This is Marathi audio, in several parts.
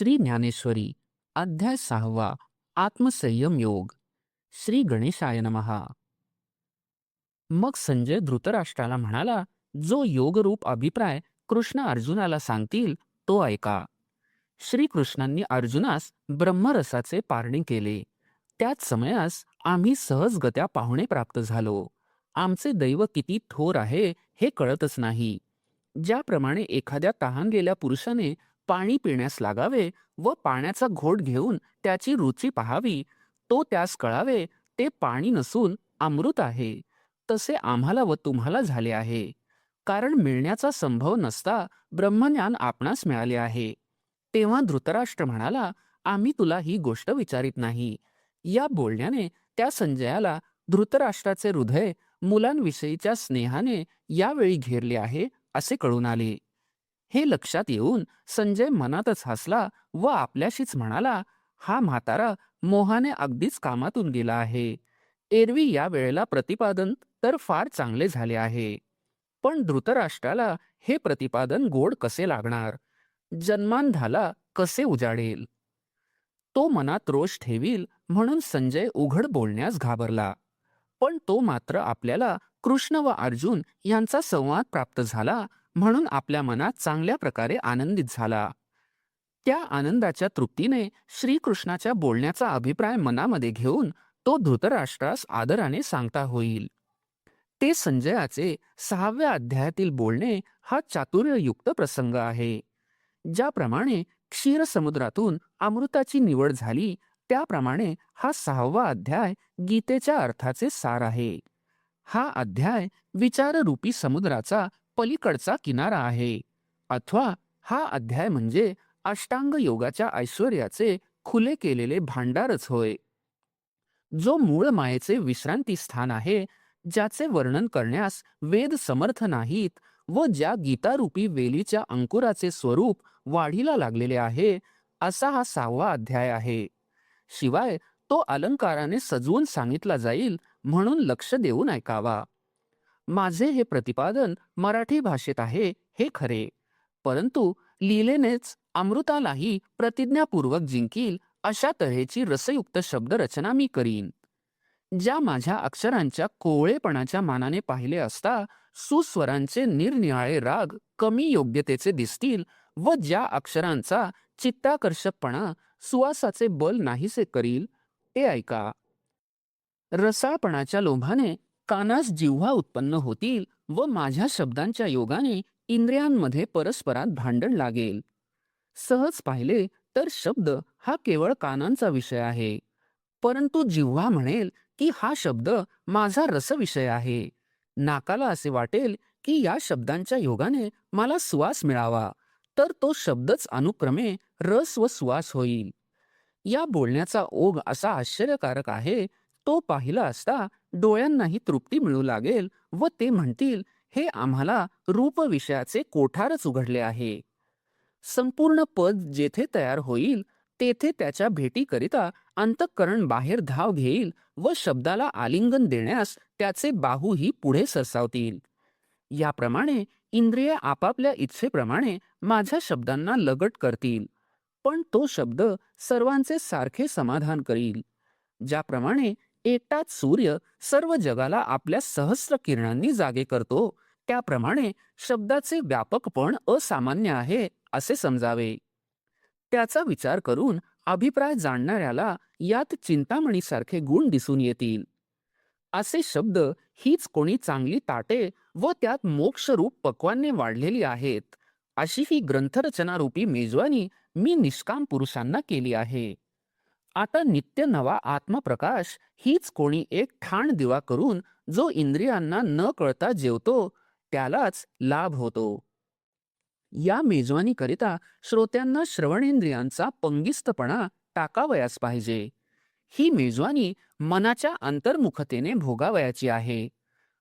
श्री ज्ञानेश्वरी अध्याय 6वा आत्मसंयम योग. श्री गणेशाय नमहा. मग संजय धृतराष्ट्राला म्हणाला, जो योगरूप अभिप्राय कृष्ण अर्जुनाला सांगतील तो ऐका. श्रीकृष्णांनी अर्जुनास ब्रह्मरसाचे पारणे केले. त्याच समयास आम्ही सहजगत्या पाहुणे प्राप्त झालो. आमचे दैव किती थोर आहे हे कळतच नाही. ज्याप्रमाणे एखाद्या तहानलेल्या पुरुषाने पाणी पिण्यास लागावे व पाण्याचा घोट घेऊन त्याची रुची पाहावी, तो त्यास कळावे ते पाणी नसून अमृत आहे, तसे आम्हाला व तुम्हाला झाले आहे. कारण मिळण्याचा संभव नसता ब्रह्मज्ञान आपणास मिळाले आहे. तेव्हा धृतराष्ट्र म्हणाला, आम्ही तुला ही गोष्ट विचारित नाही. या बोलण्याने त्या संजयाला धृतराष्ट्राचे हृदय मुलांविषयीच्या स्नेहाने यावेळी घेरले आहे असे कळून आले. हे लक्षात येऊन संजय मनातच हसला व आपल्याशीच म्हणाला, हा म्हातारा मोहाने अगदीच कामातून गेला आहे. एरवी या वेळेला प्रतिपादन तर फार चांगले झाले आहे, पण धृतराष्ट्राला हे प्रतिपादन गोड कसे लागणार, जन्मांधाला कसे उजाडेल. तो मनात रोष ठेवील म्हणून संजय उघड बोलण्यास घाबरला. पण तो मात्र आपल्याला कृष्ण व अर्जुन यांचा संवाद प्राप्त झाला म्हणून आपल्या मनात चांगल्या प्रकारे आनंदित झाला. त्या आनंदाच्या तृप्तीने श्रीकृष्णाच्या बोलण्याचा अभिप्राय मनामध्ये घेऊन तो धृतराष्ट्रास आदराने सांगता होईल. ते संजयाचे 6व्या अध्यायातील बोलणे हा चातुर्ययुक्त प्रसंग आहे. ज्याप्रमाणे क्षीरसमुद्रातून अमृताची निवड झाली, त्याप्रमाणे हा 6वा अध्याय गीतेच्या अर्थाचे सार आहे. हा अध्याय विचाररूपी समुद्राचा पलीकडचा किनारा आहे, अथवा हा अध्याय म्हणजे अष्टांग योगाच्या ऐश्वर्याचे खुले केलेले भांडारच होय. जो मूळ मायेचे विश्रांती स्थान आहे, ज्याचे वर्णन करण्यास वेद समर्थ नाहीत व ज्या गीतारूपी वेलीच्या अंकुराचे स्वरूप वाढीला लागलेले आहे, असा हा 6वा अध्याय आहे. शिवाय तो अलंकाराने सजवून सांगितला जाईल म्हणून लक्ष देऊन ऐकावा. माझे हे प्रतिपादन मराठी भाषेत आहे हे खरे, परंतु लीलेनेच अमृतालाही प्रतिज्ञापूर्वक जिंकील अशा तऱ्हेची रसयुक्त शब्दरचना मी करीन. ज्या माझ्या अक्षरांच्या कोवळेपणाच्या मानाने पाहिले असता सुस्वरांचे निरनिराळे राग कमी योग्यतेचे दिसतील व ज्या अक्षरांचा चित्ताकर्षकपणा सुवासाचे बल नाहीसे करील, ते ऐका. रसाळपणाच्या लोभाने कानास जिव्हा उत्पन्न होतील व माझ्या शब्दांच्या योगाने इंद्रियांमध्ये परस्परात भांडण लागेल. सहज पाहिले तर शब्द हा केवळ कानांचा विषय आहे, परंतु जिव्हा म्हणेल की हा शब्द माझा रसविषय आहे. नाकाला असे वाटेल की या शब्दांच्या योगाने मला सुवास मिळावा, तर तो शब्दच अनुक्रमे रस व सुवास होईल. या बोलण्याचा ओघ असा आश्चर्यकारक आहे, तो पाहिला असता डोळ्यांनाही तृप्ती मिळू लागेल व ते म्हणतील, हे आम्हाला रूप विषयाचे कोठारच उघडले आहे. संपूर्ण पद जेथे तयार होईल तेथे त्याच्या भेटीकरिता अंतःकरण बाहेर धाव घेईल व शब्दाला आलिंगन देण्यास त्याचे बाहूही पुढे सरसावतील. याप्रमाणे इंद्रिये आपापल्या इच्छेप्रमाणे माझ्या शब्दांना लगट करतील, पण तो शब्द सर्वांचे सारखे समाधान करील. ज्याप्रमाणे एकटाच सूर्य सर्व जगाला आपल्या सहस्र किरणांनी जागे करतो, त्याप्रमाणे शब्दाचे व्यापकपण असामान्य आहे असे समजावे. त्याचा विचार करून अभिप्राय जाणणाऱ्याला यात चिंतामणीसारखे गुण दिसून येतील. असे शब्द हीच कोणी चांगली ताटे व त्यात मोक्षरूप पक्वान्ने वाढलेली आहेत, अशी ही ग्रंथरचनारूपी मेजवानी मी निष्काम पुरुषांना केली आहे. आता नित्य नवा आत्मप्रकाश हीच कोणी एक ठाण दिवा करून जो इंद्रियांना न कळता जेवतो त्यालाच लाभ होतो. या मेजवानीकरिता श्रोत्यांना श्रवणेंद्रियांचा पंगिस्तपणा टाकावयास पाहिजे. ही मेजवानी मनाच्या अंतर्मुखतेने भोगावयाची आहे.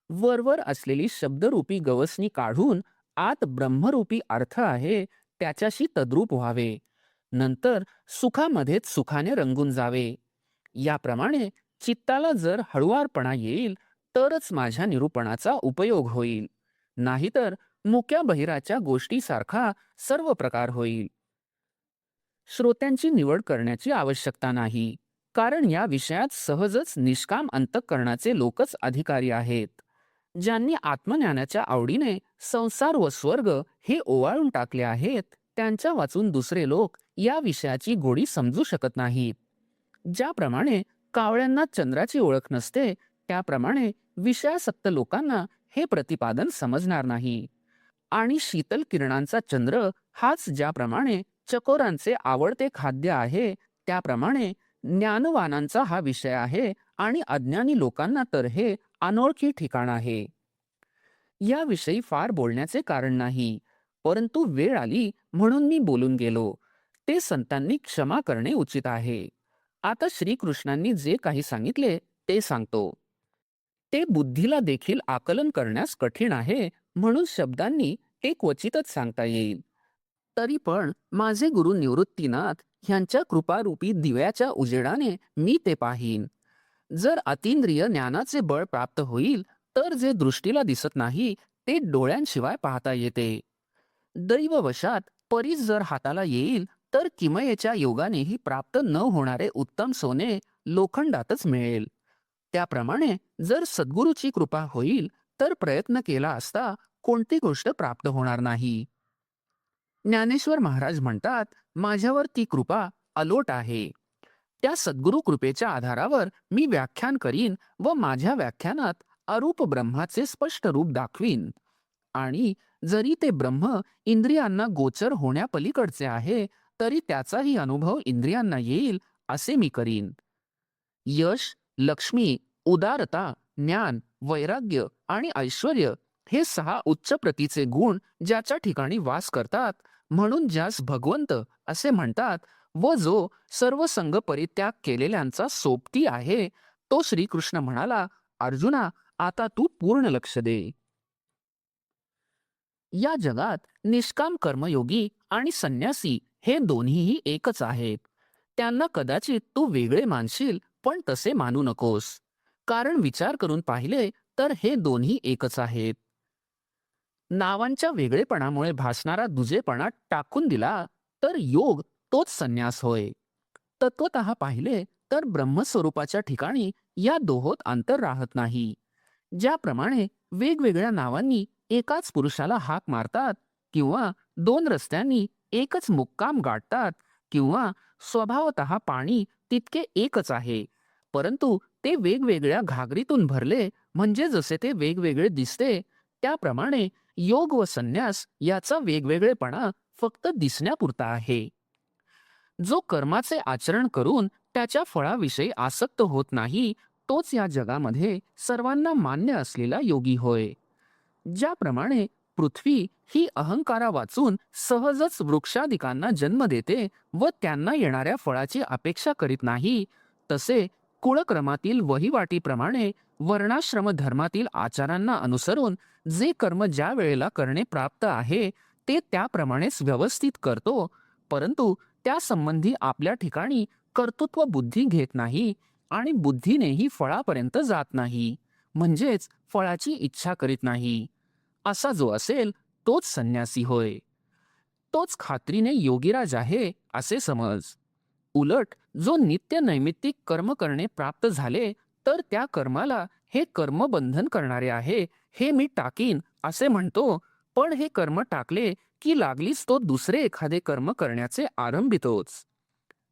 वरवर असलेली शब्दरूपी गवसणी काढून आत ब्रह्मरूपी अर्थ आहे त्याच्याशी तद्रूप व्हावे. नंतर सुखामध्येच सुखाने रंगून जावे. याप्रमाणे चित्ताला जर हळुवारपणा येईल तरच माझ्या निरूपणाचा उपयोग होईल, नाहीतर मुक्या बहिराच्या गोष्टीसारखा सर्व प्रकार होईल. श्रोत्यांची निवड करण्याची आवश्यकता नाही, कारण या विषयात सहजच निष्काम अंतःकरणाचे लोकच अधिकारी आहेत. ज्यांनी आत्मज्ञानाच्या आवडीने संसार व स्वर्ग हे ओवाळून टाकले आहेत, त्यांच्या वाचून दुसरे लोक या विषयाची गोडी समजू शकत नाहीत. ज्याप्रमाणे कावळ्यांना चंद्राची ओळख नसते, त्याप्रमाणे विषयासक्त लोकांना हे प्रतिपादन समजणार नाही. आणि शीतल किरणांचा चंद्र हाच ज्याप्रमाणे चकोरांचे आवडते खाद्य आहे, त्याप्रमाणे ज्ञानवानांचा हा विषय आहे आणि अज्ञानी लोकांना तर हे अनोळखी ठिकाण आहे. याविषयी फार बोलण्याचे कारण नाही, परंतु वेळ आली म्हणून मी बोलून गेलो. ते संतांनी क्षमा करणे उचित आहे. आता श्रीकृष्णांनी जे काही सांगितले ते सांगतो. ते बुद्धीला देखील आकलन करण्यास कठीण आहे, म्हणून शब्दांनी ते क्वचितच सांगता येईल. तरी पण माझे गुरु निवृत्तीनाथ ह्यांच्या कृपारूपी दिव्याच्या उजेडाने मी ते पाहीन. जर अतींद्रिय ज्ञानाचे बळ प्राप्त होईल, तर जे दृष्टीला दिसत नाही ते डोळ्यांशिवाय पाहता येते. दैववशात परीस जर हाताला येईल, तर किमयेच्या योगानेही प्राप्त न होणारे उत्तम सोने लोखंडातच मिळेल. त्याप्रमाणे जर सद्गुरूची कृपा होईल, तर प्रयत्न केला असता कोणती गोष्ट प्राप्त होणार नाही. ज्ञानेश्वर महाराज म्हणतात, माझ्यावर ती कृपा अलोट आहे. त्या सद्गुरु कृपेच्या आधारावर मी व्याख्यान करीन व माझ्या व्याख्यानात अरूप ब्रह्माचे स्पष्ट रूप दाखवीन. आणि जरी ते ब्रह्म इंद्रियांना गोचर होण्यापलीकडचे आहे, तरी त्याचाही अनुभव इंद्रियांना येईल असे मी करीन. यश, लक्ष्मी, उदारता, ज्ञान, वैराग्य आणि ऐश्वर्य हे 6 उच्च प्रतीचे गुण ज्याच्या ठिकाणी वास करतात, म्हणून ज्यास भगवंत असे म्हणतात, व जो सर्व संग परित्याग केलेल्यांचा सोबती आहे, तो श्रीकृष्ण म्हणाला, अर्जुना, आता तू पूर्ण लक्ष दे. या जगात निष्काम कर्मयोगी आणि संन्यासी हे दोन्हीही एकच आहेत. त्यांना कदाचित तू वेगळे मानशील, पण तसे मानू नकोस. कारण विचार करून पाहिले तर हे दोन्ही एकच आहेत. नावांच्या वेगळेपणामुळे भासणारा दुजेपणा टाकून दिला तर योग तोच संन्यास होय. तत्वतः पाहिले तर ब्रह्मस्वरूपाच्या ठिकाणी या दोहोत अंतर राहत नाही. ज्याप्रमाणे वेगवेगळ्या नावांनी एकाच पुरुषाला हाक मारतात, किंवा 2 रस्त्यांनी एकच मुक्काम गाठतात, किंवा स्वभावतः पाणी तितके एकच आहे, परंतु ते वेगवेगळ्या घागरीतून भरले म्हणजे जसे ते वेगवेगळे दिसते, त्याप्रमाणे योग व संन्यास याचा वेगवेगळेपणा फक्त दिसण्यापुरता आहे. जो कर्माचे आचरण करून त्याच्या फळाविषयी आसक्त होत नाही, तोच या जगामध्ये सर्वांना मान्य असलेला योगी होय. ज्याप्रमाणे पृथ्वी ही अहंकारा वाचून सहजच वृक्षादिकांना जन्म देते व त्यांना येणाऱ्या फळाची अपेक्षा करीत नाही, तसे कुळक्रमातील वहिवाटीप्रमाणे वर्णाश्रम धर्मातील आचारांना अनुसरून जे कर्म ज्या वेळेला करणे प्राप्त आहे, ते त्याप्रमाणेच व्यवस्थित करतो, परंतु त्या संबंधी आपल्या ठिकाणी कर्तृत्व बुद्धी घेत नाही आणि बुद्धीनेही फळापर्यंत जात नाही, म्हणजेच फळाची इच्छा करीत नाही. असा जो असेल तोच संन्यासी होय. तोच खात्रीने योगीराज आहे असे समज. उलट जो नित्य नैमित्तिक कर्म करणे प्राप्त झाले, तर त्या कर्माला हे कर्म बंधन करणारे आहे, हे मी टाकीन असे म्हणतो, पण हे कर्म टाकले की लागलीच तो दुसरे एखादे कर्म करण्याचे आरंभितोच.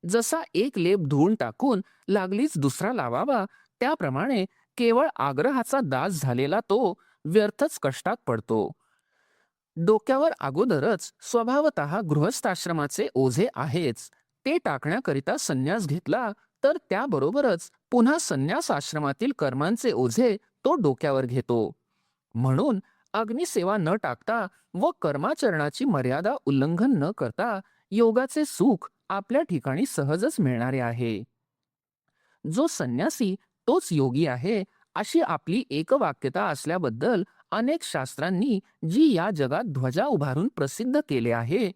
जसा एक लेप धुवून टाकून लागलीच दुसरा लावावा, त्याप्रमाणे केवळ आग्रहाचा दास झालेला तो व्यर्थच कष्टात पडतो. डोक्यावर अगोदरच स्वभावतः गृहस्थाश्रमाचे ओझे आहेच, ते टाकण्याकरिता संन्यास घेतला तर त्याबरोबरच पुन्हा संन्यास आश्रमातील कर्मांचे ओझे तो डोक्यावर घेतो. म्हणून अग्निसेवा न टाकता व कर्माचरणाची मर्यादा उल्लंघन न करता योगाचे सुख आपल्या ठिकाणी सहजच मिळणारे आहे. जो संन्यासी तोच योगी आहे, अशी आपली एकवाक्यता असल्याबद्दल अनेक शास्त्रांनी जी या जगात ध्वजा उभारून प्रसिद्ध केले आहे,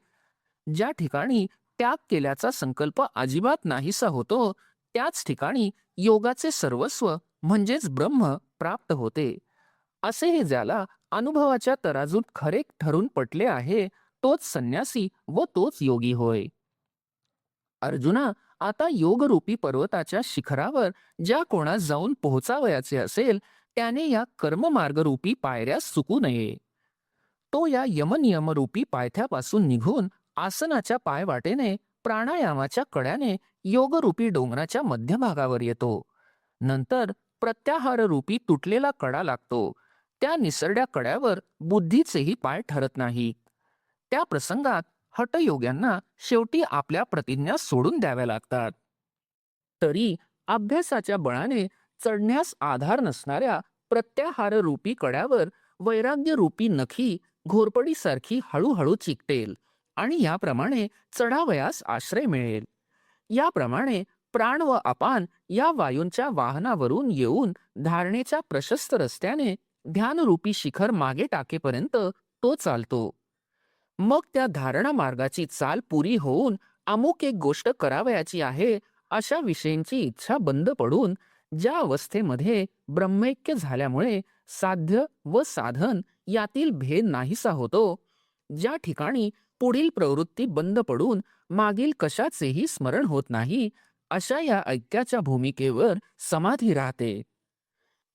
ज्या ठिकाणी त्याग केल्याचा संकल्प अजिबात नाहीसा होतो, त्याच ठिकाणी योगाचे सर्वस्व म्हणजेच ब्रह्म प्राप्त होते. असे हे ज्याला अनुभवाच्या तराजूत खरे ठरून पटले आहे, तोच संन्यासी व तोच योगी होय. अर्जुना, आता योगरूपी पर्वताच्या शिखरावर ज्या कोणास जाऊन पोहोचावयाचे असेल त्याने या कर्ममार्गरूपी पायऱ्यास चुकू नये. तो या यमनियमरूपी पायथ्यापासून निघून आसनाच्या पायवाटेने प्राणायामाच्या कड्याने योगरूपी डोंगराच्या मध्यभागावर येतो. नंतर प्रत्याहाररूपी तुटलेला कडा लागतो. त्या निसरड्या कड्यावर बुद्धीचेही पाय ठरत नाहीत. त्या प्रसंगात हठयोग्यांना शेवटी आपल्या प्रतिज्ञा सोडून द्याव्या लागतात. तरी अभ्यासाच्या बळाने चढण्यास आधार नसणाऱ्या प्रत्याहाररूपी कड्यावर वैराग्यरूपी नखी घोरपडीसारखी हळूहळू चिकटेल आणि याप्रमाणे चढावयास आश्रय मिळेल. याप्रमाणे प्राण व अपान या वायूंच्या वाहनावरून येऊन धारणेच्या प्रशस्त रस्त्याने ध्यानरूपी शिखर मागे टाकेपर्यंत तो चालतो. मग त्या धारणा मार्गाची चाल पुरी होऊन अमुक एक गोष्ट करावयाची आहे अशा विषयींची इच्छा बंद पडून ज्या अवस्थेमध्ये ब्रह्मैक्य झाल्यामुळे साध्य व साधन यातील भेद नाहीसा होतो, ज्या ठिकाणी पुढील प्रवृत्ती बंद पडून मागील कशाचेही स्मरण होत नाही, अशा या ऐक्याच्या भूमिकेवर समाधी राहते.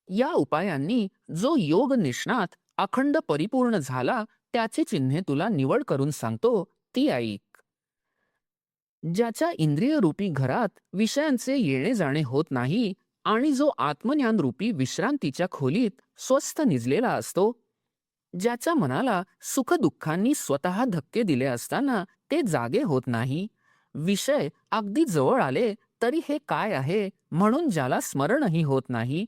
या उपायांनी जो योग निष्णात अखंड परिपूर्ण झाला त्याची चिन्हे तुला निवड करून सांगतो, ती ऐक. ज्याच्या इंद्रियरूपी घरात विषयांचे येणे जाणे होत नाही आणि जो आत्मज्ञान रूपी विश्रांतीच्या खोलीत स्वस्थ निजलेला असतो, ज्याच्या मनाला सुखदुःखांनी स्वतः धक्के दिले असताना ते जागे होत नाही, विषय अगदी जवळ आले तरी हे काय आहे म्हणून ज्याला स्मरणही होत नाही,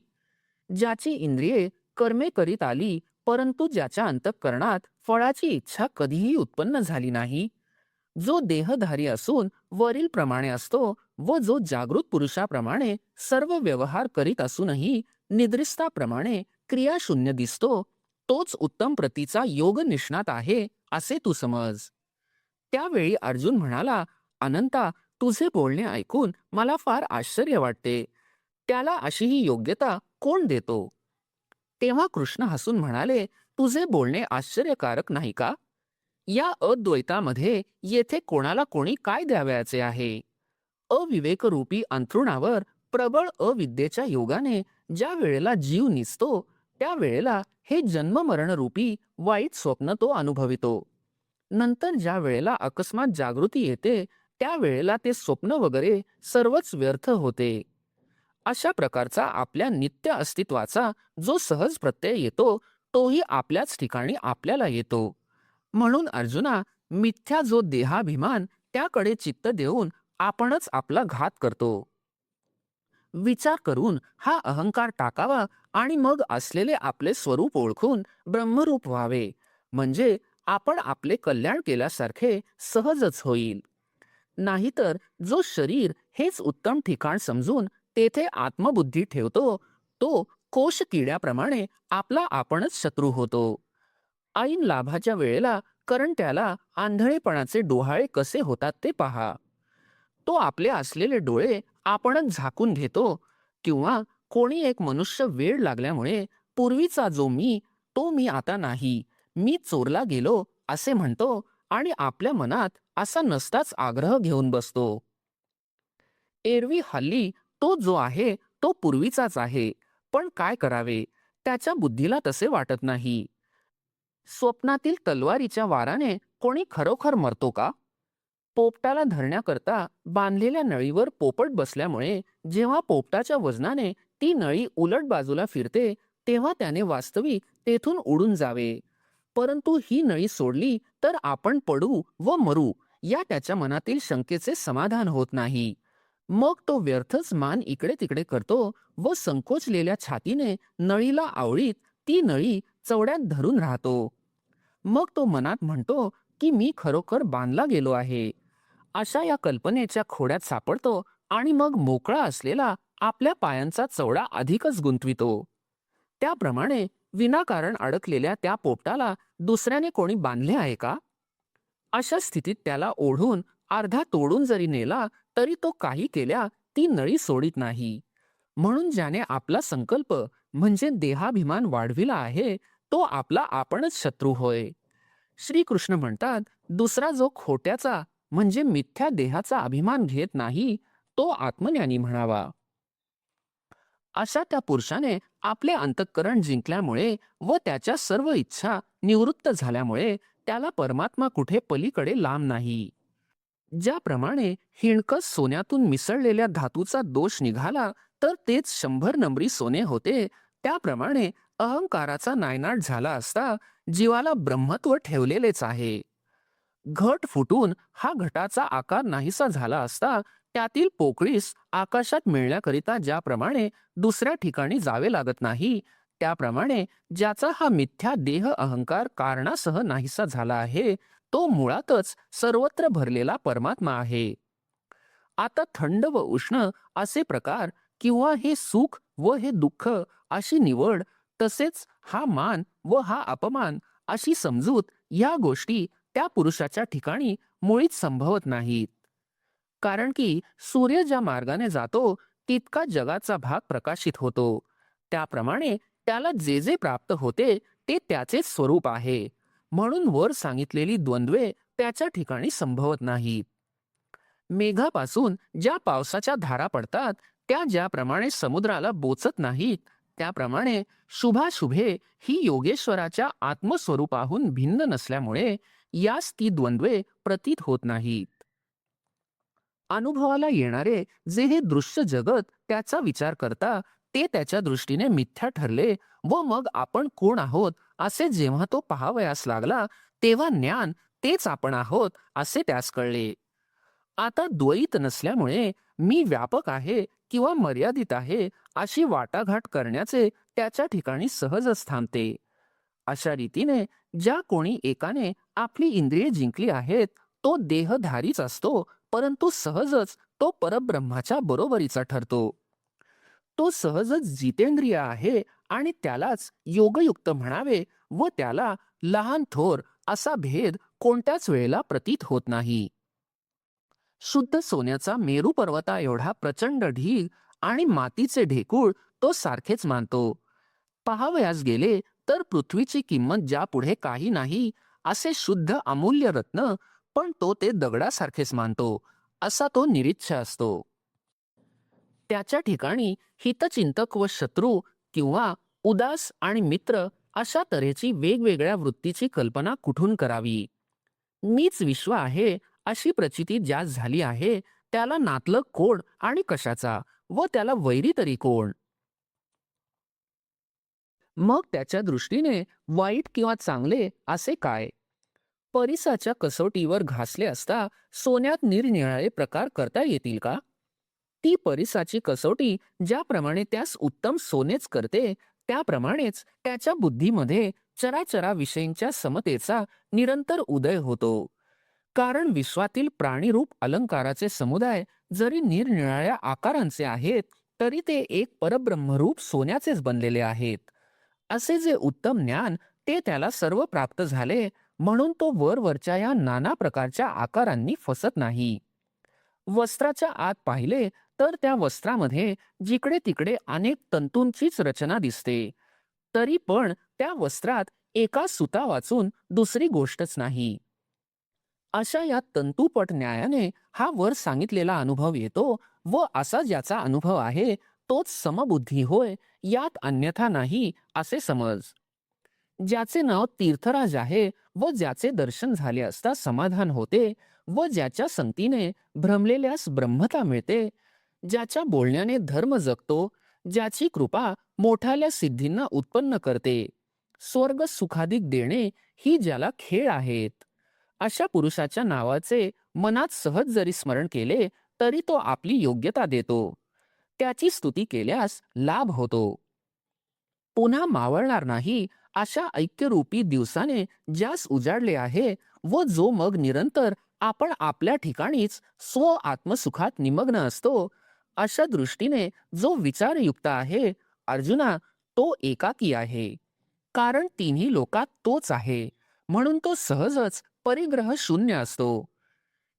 ज्याची इंद्रिये कर्मे करीत आली परंतु ज्याच्या अंतःकरणात फळाची इच्छा कधीही उत्पन्न झाली नाही, जो देहधारी असून वरील प्रमाणे असतो व जो जागृत पुरुषाप्रमाणे सर्व व्यवहार करीत असूनही निद्रिस्ताप्रमाणे क्रियाशून्य दिसतो, तोच उत्तम प्रतीचा योग निष्णात आहे असे तू समज. त्यावेळी अर्जुन म्हणाला, अनंता, तुझे बोलणे ऐकून मला फार आश्चर्य वाटते. त्याला अशीही योग्यता कोण देतो? तेव्हा कृष्ण हसून म्हणाले, तुझे बोलणे आश्चर्यकारक नाही का? या अद्वैतामध्ये येथे कोणाला कोणी काय द्यावयाचे आहे? अविवेकरूपी अंथरुणावर प्रबळ अविद्येच्या योगाने ज्या वेळेला जीव निसतो त्या वेळेला हे जन्ममरणरूपी वाईट स्वप्न तो अनुभवितो. नंतर ज्या वेळेला अकस्मात जागृती येते त्या वेळेला ते स्वप्न वगैरे सर्वच व्यर्थ होते. अशा प्रकारचा आपल्या नित्य अस्तित्वाचा जो सहज प्रत्यय येतो तोही आपल्याच ठिकाणी आपल्याला येतो. म्हणून अर्जुना, मिथ्या जो देहाभिमान त्याकडे चित्त देऊन आपणच आपला घात करतो. विचार करून हा अहंकार टाकावा आणि मग असलेले आपले स्वरूप ओळखून ब्रह्मरूप व्हावे, म्हणजे आपण आपले कल्याण केल्यासारखे सहजच होईल. नाहीतर जो शरीर हेच उत्तम ठिकाण समजून तेथे आत्मबुद्धी ठेवतो तो कोश किड्याप्रमाणे आपला आपणच शत्रू होतो. ऐन लाभाच्या वेळेला करंट्याला आंधळेपणाचे डोहाळे कसे होतात ते पहा. तो आपले असलेले डोळे आपणच झाकून घेतो, किंवा कोणी एक मनुष्य वेळ लागल्यामुळे पूर्वीचा जो मी तो मी आता नाही, मी चोरला गेलो असे म्हणतो आणि आपल्या मनात असा नसताच आग्रह घेऊन बसतो. एरवी हल्ली तो जो आहे तो पूर्वीचाच आहे, पण काय करावे, त्याच्या बुद्धीला तसे वाटत नाही. स्वप्नातील तलवारीच्या वाराने कोणी खरोखर मरतो का? पोपटाला धरण्याकरता बांधलेल्या नळीवर पोपट बसल्यामुळे जेव्हा पोपटाच्या वजनाने ती नळी उलट बाजूला फिरते तेव्हा त्याने वास्तविक तेथून उडून जावे. परंतु ही नळी सोडली तर आपण पडू व मरू या त्याच्या मनातील शंकेचे समाधान होत नाही. मग तो व्यर्थच मान इकडे तिकडे करतो व संकोचलेल्या छातीने नळीला आवळीत ती नळी चवड्यात धरून राहतो. मग तो मनात म्हणतो की मी खरोखर बांधला गेलो आहे. अशा या कल्पनेच्या खोड्यात सापडतो आणि मग मोकळा असलेला आपल्या पायांचा चवडा अधिकच गुंतवितो. त्याप्रमाणे विनाकारण अडकलेल्या त्या पोपटाला दुसऱ्याने कोणी बांधले आहे का? अशा स्थितीत त्याला ओढून अर्धा तोडून जरी नेला तरी तो काही केल्या ती नळी सोडित नाही. म्हणून ज्याने आपला संकल्प म्हणजे देहाभिमान वाढविला आहे तो आपला आपणच शत्रू होय. श्रीकृष्ण म्हणतात, दुसरा जो खोट्याचा म्हणजे मिथ्या देहाचा अभिमान घेत नाही, तो आत्मज्ञानी म्हणावा. अशा त्या पुरुषाने आपले अंतःकरण जिंकल्यामुळे व त्याच्या सर्व इच्छा निवृत्त झाल्यामुळे त्याला परमात्मा कुठे पलीकडे लांब नाही. ज्याप्रमाणे हिणकस सोन्यातून मिसळलेल्या धातूचा दोष निघाला तर तेच 100 नंबरी सोने होते, त्याप्रमाणे अहंकाराचा नायनाट झाला असता जीवाला ब्रह्मत्व ठेवलेलेच आहे. घट फुटून हा घटाचा आकार नाहीसा झाला असता त्यातील पोकळीस आकाशात मिळण्याकरिता ज्याप्रमाणे दुसऱ्या ठिकाणी जावे लागत नाही, त्याप्रमाणे ज्याचा हा मिथ्या देह अहंकार कारणासह नाहीसा झाला आहे, तो मुळातच सर्वत्र भरलेला परमात्मा आहे. आता थंड व उष्ण असे प्रकार किंवा हे सुख व हे दुःख अशी निवड, तसेच हा मान व हा अपमान अशी समजूत, या गोष्टी त्या पुरुषाच्या ठिकाणी मुळीच संभवत नाहीत. कारण की सूर्य ज्या मार्गाने जातो तितका जगाचा भाग प्रकाशित होतो, त्याप्रमाणे त्याला जे जे प्राप्त होते ते त्याचेच स्वरूप आहे. म्हणून वर सांगितलेली द्वंद्वे त्याच्या ठिकाणी संभवत नाहीत. मेघापासून ज्या पावसाच्या धारा पडतात त्या ज्याप्रमाणे समुद्राला बोचत नाहीत, त्याप्रमाणे शुभाशुभे ही योगेश्वराच्या आत्मस्वरूपाहून भिन्न नसल्यामुळे यास ती द्वंद्वे प्रतीत होत नाहीत. अनुभवाला येणारे जे हे दृश्य जगत त्याचा विचार करता ते त्याच्या दृष्टीने मिथ्या ठरले व मग आपण कोण आहोत असे जेव्हा तो पाहावयास लागला, तेव्हा ज्ञान तेच आपण आहोत असे त्यास कळले. आता द्वैत नसल्यामुळे मी व्यापक आहे किंवा मर्यादित आहे अशी वाटाघाट करण्याचे त्याच्या ठिकाणी सहजच थांबते. अशा रीतीने ज्या कोणी एकाने आपली इंद्रिये जिंकली आहेत तो देहधारीच असतो, परंतु सहजच तो परब्रह्माच्या बरोबरीचा ठरतो. तो सहजच जितेंद्रिय आहे आणि त्यालाच योगयुक्त म्हणावे व त्याला लहान थोर असा भेद कोणत्याच वेळेला प्रतीत होत नाही. शुद्ध सोन्याचा मेरू पर्वता एवढा प्रचंड ढीग आणि मातीचे ढेकूळ तो सारखेच मानतो. पाहावयास गेले तर पृथ्वीची किंमत ज्यापुढे काही नाही असे शुद्ध अमूल्य रत्न, पण तो ते दगडासारखेच मानतो, असा तो निरीच्छ असतो. त्याच्या ठिकाणी हितचिंतक व शत्रू किंवा उदास आणि मित्र अशा तऱ्हेची वेगवेगळ्या वृत्तीची कल्पना कुठून करावी. मीच विश्व आहे अशी प्रचिती ज्यास झाली आहे त्याला नातलग कोण आणि कशाचा, व त्याला वैरी तरी कोण. मग त्याच्या दृष्टीने वाईट किंवा चांगले असे काय? परिसाच्या कसोटीवर घासले असता सोन्यात निरनिराळे प्रकार करता येतील का? ती परिसाची कसोटी ज्याप्रमाणे त्यास उत्तम सोनेच करते, त्याप्रमाणेच त्याच्या बुद्धीमध्ये चराचराविषयींच्या समतेचा निरंतर उदय होतो. कारण विश्वातील प्राणीरूप अलंकाराचे समुदाय जरी निरनिराळ्या आकारांचे आहेत, तरी ते एक परब्रह्मरूप सोन्याचेच बनलेले आहेत. असे जे उत्तम ज्ञान ते त्याला सर्व प्राप्त झाले, म्हणून तो वरवरच्या या नाना प्रकारच्या आकारांनी फसत नाही. वस्त्राच्या आत पाहिले तर त्या वस्त्रामध्ये जिकडे तिकडे अनेक तंतूंचीच रचना दिसते, तरी पण त्या वस्त्रात एका सुता वाचून दुसरी गोष्टच नाही. अशा या तंतुपट न्यायाने हा वर सांगितलेला अनुभव येतो व असा ज्याचा अनुभव आहे तोच समबुद्धी होय, यात अन्यथा नाही असे समज. ज्याचे नाव तीर्थराज आहे व ज्याचे दर्शन झाले असता समाधान होते व ज्याच्या संगतीने भ्रमलेल्यास ब्रह्मता मिळते, ज्याच्या बोलण्याने धर्म जगतो, ज्याची कृपा मोठाल्या सिद्धींना उत्पन्न करते, स्वर्ग सुखाधिक देणे ही ज्याला खेळ आहेत, अशा पुरुषाच्या नावाचे मनात सहज जरी स्मरण केले तरी तो आपली योग्यता देतो. त्याची स्तुती केल्यास लाभ होतो. पुन्हा मावळणार नाही अशा ऐक्यरूपी दिवसाने ज्यास उजाडले आहे व जो मग निरंतर आपण आपल्या ठिकाणीच स्व आत्मसुखात निमग्न असतो, अशा दृष्टीने जो विचारयुक्त आहे अर्जुना, तो एकाकी आहे. कारण तिन्ही लोकात तोच आहे, म्हणून तो सहजच परिग्रह शून्य असतो.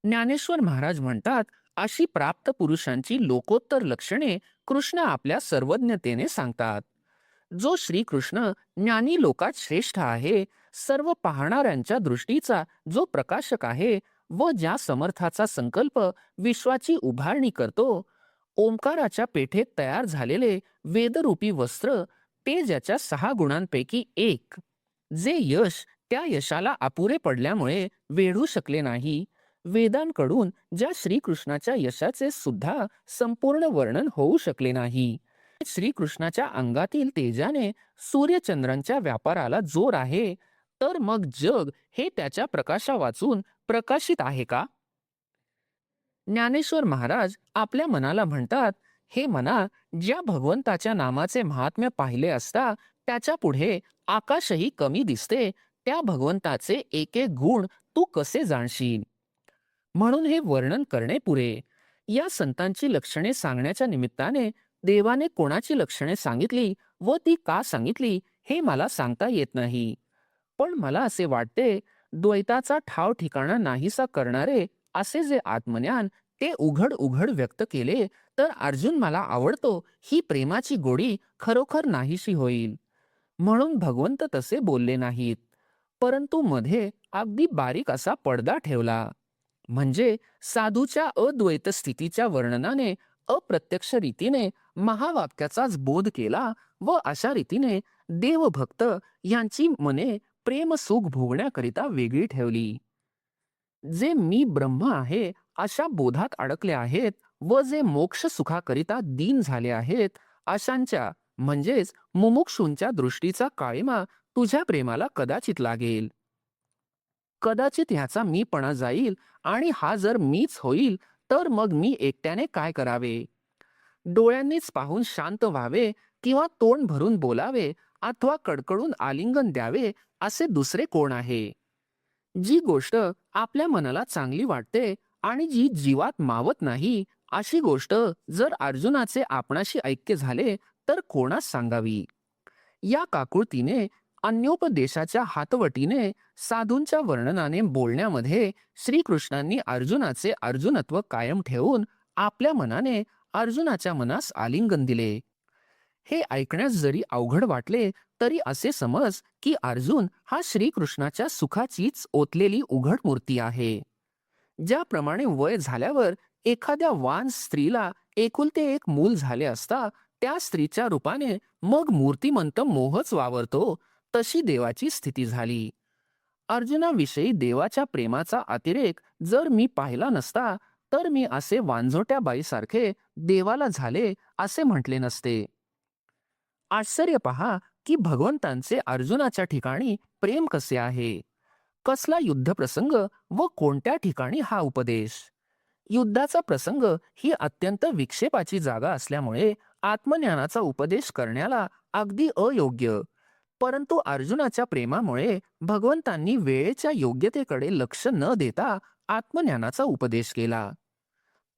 ज्ञानेश्वर महाराज म्हणतात, अशी प्राप्त पुरुषांची लोकोत्तर लक्षणे कृष्ण आपल्या सर्वज्ञतेने सांगतात. जो श्रीकृष्ण ज्ञानी लोकात श्रेष्ठ आहे, सर्व पाहणाऱ्यांच्या दृष्टीचा जो प्रकाशक आहे व ज्या समर्थाचा संकल्प विश्वाची उभारणी करतो, ओंकाराच्या पेठेत तयार झालेले वेदरूपी वस्त्र, ते ज्याच्या 6 गुणांपैकी एक, जे यश त्या यशाला अपुरे पडल्यामुळे वेढू शकले नाही, वेदांकडून ज्या श्रीकृष्णाच्या यशाचे सुद्धा संपूर्ण वर्णन होऊ शकले नाही. श्रीकृष्णाच्या अंगातील तेजाने सूर्यचंद्रांच्या व्यापाराला जोर आहे, तर मग जग हे त्याच्या प्रकाशा वाचून प्रकाशित आहे का? ज्ञानेश्वर महाराज आपल्या मनाला म्हणतात, हे मना, ज्या भगवंताच्या नामाचे महात्म्य पाहिले असता त्याच्या पुढे आकाशही कमी दिसते, त्या भगवंताचे एक एक गुण तू कसे जाणशील? म्हणून हे वर्णन करणे पुरे. या संतांची लक्षणे सांगण्याच्या निमित्ताने देवाने कोणाची लक्षणे सांगितली व ती का सांगितली हे मला सांगता येत नाही. पण मला असे वाटते, द्वैताचा ठाव ठिकाणा नाहीसा करणारे असे जे आत्मज्ञान ते उघड उघड व्यक्त केले, तर अर्जुन मला आवडतो ही प्रेमाची गोडी खरोखर नाहीशी होईल. म्हणून भगवंत तसे बोलले नाहीत, परंतु मध्ये अगदी बारीक असा पडदा ठेवला. म्हणजे साधूच्या अद्वैत स्थितीच्या वर्णनाने अप्रत्यक्ष रीतीने महावाक्याचाच बोध केला व अशा रीतीने देवभक्त यांची मने प्रेमसुख भोगण्याकरिता वेगळी ठेवली. जे मी ब्रह्म आहे अशा बोधात अडकले आहेत व जे मोक्ष सुखाकरिता दीन झाले आहेत, अशांच्या म्हणजेच मुमुक्षूंच्या दृष्टीचा काळिमा तुझ्या प्रेमाला कदाचित लागेल. कदाचित ह्याचा मीपणा जाईल आणि हा जर मीच होईल, तर मग मी एकट्याने काय करावे? डोळ्यांनीच पाहून शांत व्हावे किंवा तोंड भरून बोलावे अथवा कडकडून आलिंगन द्यावे असे दुसरे कोण आहे? जी गोष्ट आपल्या मनाला चांगली वाटते आणि जी जीवात मावत नाही, अशी गोष्ट जर अर्जुनाचे आपणाशी ऐक्य झाले तर कोणास सांगावी? या काकुळतीने, अन्योपदेशाच्या हातवटीने, साधूंच्या वर्णनाने बोलण्यामध्ये श्रीकृष्णांनी अर्जुनाचे अर्जुनत्व कायम ठेवून आपल्या मनाने अर्जुनाच्या मनास आलिंगन दिले. हे ऐकण्यास जरी अवघड वाटले तरी असे समज की अर्जुन हा श्रीकृष्णाच्या सुखाचीच ओतलेली उघड मूर्ती आहे. ज्याप्रमाणे वय झाल्यावर एखाद्या वान स्त्रीला एकुलते एक मूल झाले असता त्या स्त्रीच्या रूपाने मग मूर्तिमंत मोहच वावरतो, तशी देवाची स्थिती झाली. अर्जुनाविषयी देवाच्या प्रेमाचा अतिरेक जर मी पाहिला नसता, तर मी असे वांझोट्या बाईसारखे देवाला झाले असे म्हटले नसते. आश्चर्य पहा की भगवंतांचे अर्जुनाच्या ठिकाणी प्रेम कसे आहे. कसला युद्धप्रसंग व कोणत्या ठिकाणी हा उपदेश. युद्धाचा प्रसंग ही अत्यंत विक्षेपाची जागा असल्यामुळे आत्मज्ञानाचा उपदेश करण्याला अगदी अयोग्य, परंतु अर्जुनाच्या प्रेमामुळे भगवंतांनी वेळेच्या योग्यतेकडे लक्ष न देता आत्मज्ञानाचा उपदेश केला.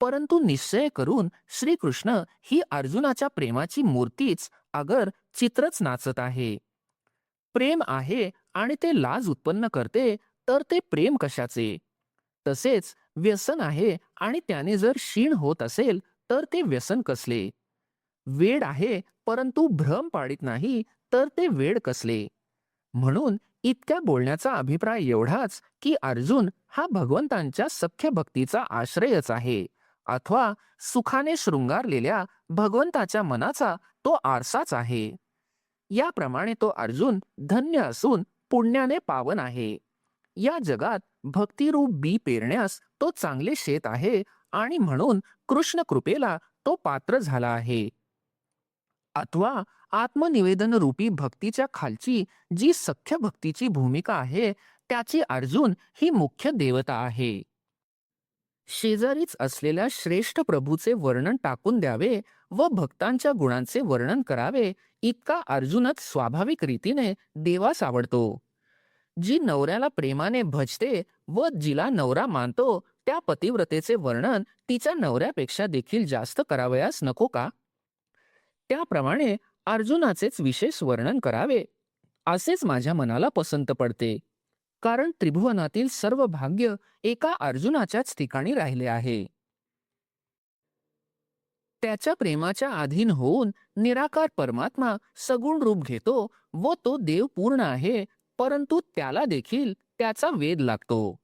परंतु निश्चय करून श्रीकृष्ण ही अर्जुनाच्या प्रेमाची मूर्तीच अगर चित्रच नाचत आहे. प्रेम आहे आणि ते लाज उत्पन्न करते, तर ते प्रेम कशाचे? तसेच व्यसन आहे आणि त्याने जर क्षीण होत असेल तर ते व्यसन कसले? वेड आहे परंतु भ्रम पाडित नाही, तर ते वेड कसले? म्हणून इतक्या बोलण्याचा अभिप्राय एवढाच की अर्जुन हा भगवंतांच्या सख्य भक्तीचा आश्रयच आहे, अथवा सुखाने शृंगारलेल्या भगवंताच्या मनाचा तो आरसाच आहे. याप्रमाणे तो अर्जुन धन्य असून पुण्याने पावन आहे. या जगात भक्तिरूप बी पेरण्यास तो चांगले शेत आहे आणि म्हणून कृष्ण कृपेला तो पात्र झाला आहे. अथवा आत्मनिवेदन रूपी भक्तीच्या खालची जी सख्य भक्तीची भूमिका आहे, त्याची अर्जुन ही मुख्य देवता आहे. शेजारीच असलेल्या श्रेष्ठ प्रभूचे वर्णन टाकून द्यावे व भक्तांच्या गुणांचे वर्णन करावे, इतका अर्जुनच स्वाभाविक रीतीने देवास आवडतो. जी नवऱ्याला प्रेमाने भजते व जिला नवरा मानतो, त्या पतिव्रतेचे वर्णन तिच्या नवऱ्यापेक्षा देखील जास्त करावयास नको का? त्याप्रमाणे अर्जुनाचेच विशेष वर्णन करावे असेच माझ्या मनाला पसंत पडते. कारण त्रिभुवनातील सर्व भाग्य एका अर्जुनाच्याच ठिकाणी राहिले आहे. त्याच्या प्रेमाच्या अधीन होऊन निराकार परमात्मा सगुण रूप घेतो व तो देव पूर्ण आहे, परंतु त्याला देखील त्याचा वेध लागतो.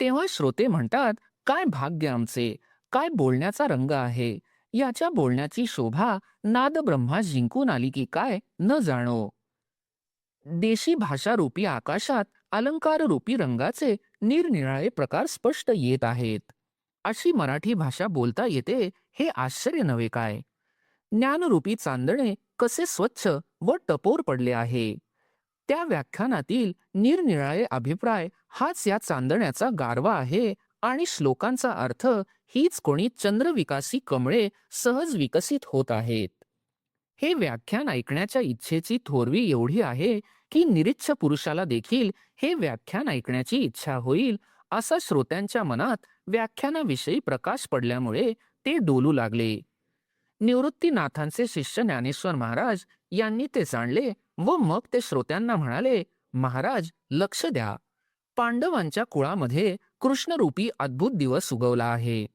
तेव्हा श्रोते म्हणतात, काय भाग्य आमचे, काय बोलण्याचा रंग आहे. याच्या बोलण्याची शोभा नादब्रह्मा जिंकून आली की काय न जाणो. देशी भाषारूपी आकाशात अलंकाररूपी रंगाचे निरनिराळे प्रकार स्पष्ट येत आहेत. अशी मराठी भाषा बोलता येते हे आश्चर्य नव्हे काय. ज्ञानरूपी चांदणे कसे स्वच्छ व टपोर पडले आहे. त्या व्याख्यानातील निरनिराळे अभिप्राय हाच या चांदण्याचा गारवा आहे आणि श्लोकांचा अर्थ हीच कोणी चंद्रविकासी कमळे सहज विकसित होत आहेत. हे व्याख्यान ऐकण्याच्या इच्छेची थोरवी एवढी आहे की निरीच्छ पुरुषाला देखील हे व्याख्यान ऐकण्याची इच्छा होईल. असा श्रोत्यांच्या मनात व्याख्यानाविषयी प्रकाश पडल्यामुळे ते डोलू लागले. निवृत्तीनाथांचे शिष्य ज्ञानेश्वर महाराज यांनी ते जाणले व मग ते श्रोत्यांना म्हणाले, महाराज लक्ष द्या. पांडवांच्या कुळामध्ये कृष्णरूपी अद्भुत दिवस उगवला आहे.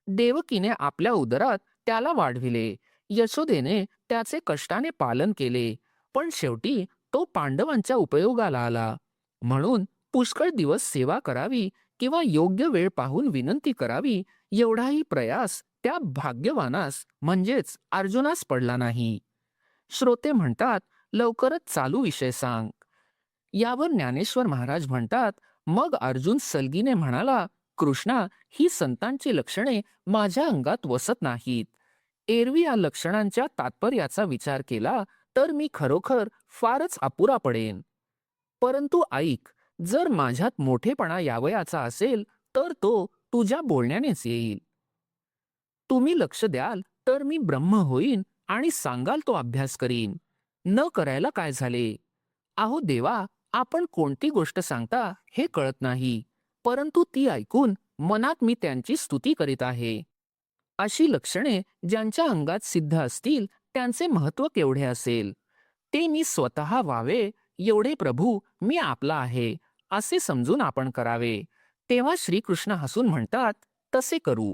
देवकीने आपल्या उदरात त्याला वाढविले. यशोदेने त्याचे कष्टाने पालन केले. पण शेवटी तो पांडवांच्या उपयोगाला आला. म्हणून पुष्कळ दिवस सेवा करावी किंवा योग्य वेळ पाहून विनंती करावी एवढाही प्रयास त्या भाग्यवानास म्हणजेच अर्जुनास पडला नाही. श्रोते म्हणतात, लवकरच चालू विषय सांग. यावर ज्ञानेश्वर महाराज म्हणतात, मग अर्जुन सलगीने म्हणाला, कृष्णा, ही संतांची लक्षणे माझ्या अंगात वसत नाहीत. एरवी या लक्षणांच्या तात्पर्याचा विचार केला तर मी खरोखर फारच अपुरा पडेन. परंतु ऐक, जर माझ्यात मोठेपणा यावयाचा असेल तर तो तुझ्या बोलण्यानेच येईल. तुम्ही लक्ष द्याल तर मी ब्रह्म होईन आणि सांगाल तो अभ्यास करीन. न करायला काय झाले. अहो देवा, आपण कोणती गोष्ट सांगता हे कळत नाही, परंतु ती ऐकून मनात मी त्यांची स्तुती करीत आहे. अशी लक्षणे ज्यांच्या अंगात सिद्ध असतील त्यांचे महत्व केवढे असेल. ते मी स्वतः व्हावे एवढे प्रभू मी आपला आहे असे समजून आपण करावे. तेव्हा श्रीकृष्ण हसून म्हणतात, तसे करू.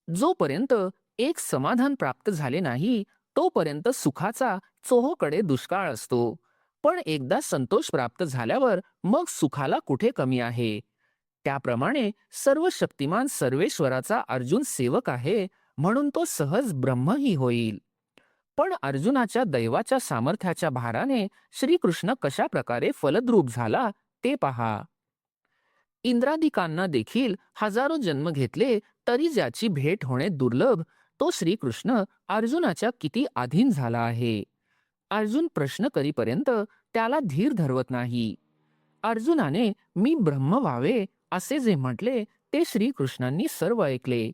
जोपर्यंत एक समाधान प्राप्त झाले नाही तोपर्यंत सुखाचा चोहोकडे दुष्काळ असतो. पण एकदा संतोष प्राप्त झाल्यावर मग सुखाला कुठे कमी आहे. त्याप्रमाणे सर्व शक्तिमान सर्वेश्वराचा अर्जुन सेवक आहे म्हणून तो सहज ब्रह्मही होईल. पण अर्जुनाच्या दैवाच्या सामर्थ्याच्या भाराने श्रीकृष्ण कशा प्रकारे फलद्रूप झाला ते पहा. इंद्रादिकांना देखील हजारो जन्म घेतले तरी ज्याची भेट होणे दुर्लभ तो श्रीकृष्ण अर्जुनाच्या किती अधीन झाला आहे. अर्जुन प्रश्न करीपर्यंत त्याला धीर धरवत नाही. अर्जुनाने मी ब्रह्म व्हावे असे जे म्हटले ते श्रीकृष्णांनी सर्व ऐकले.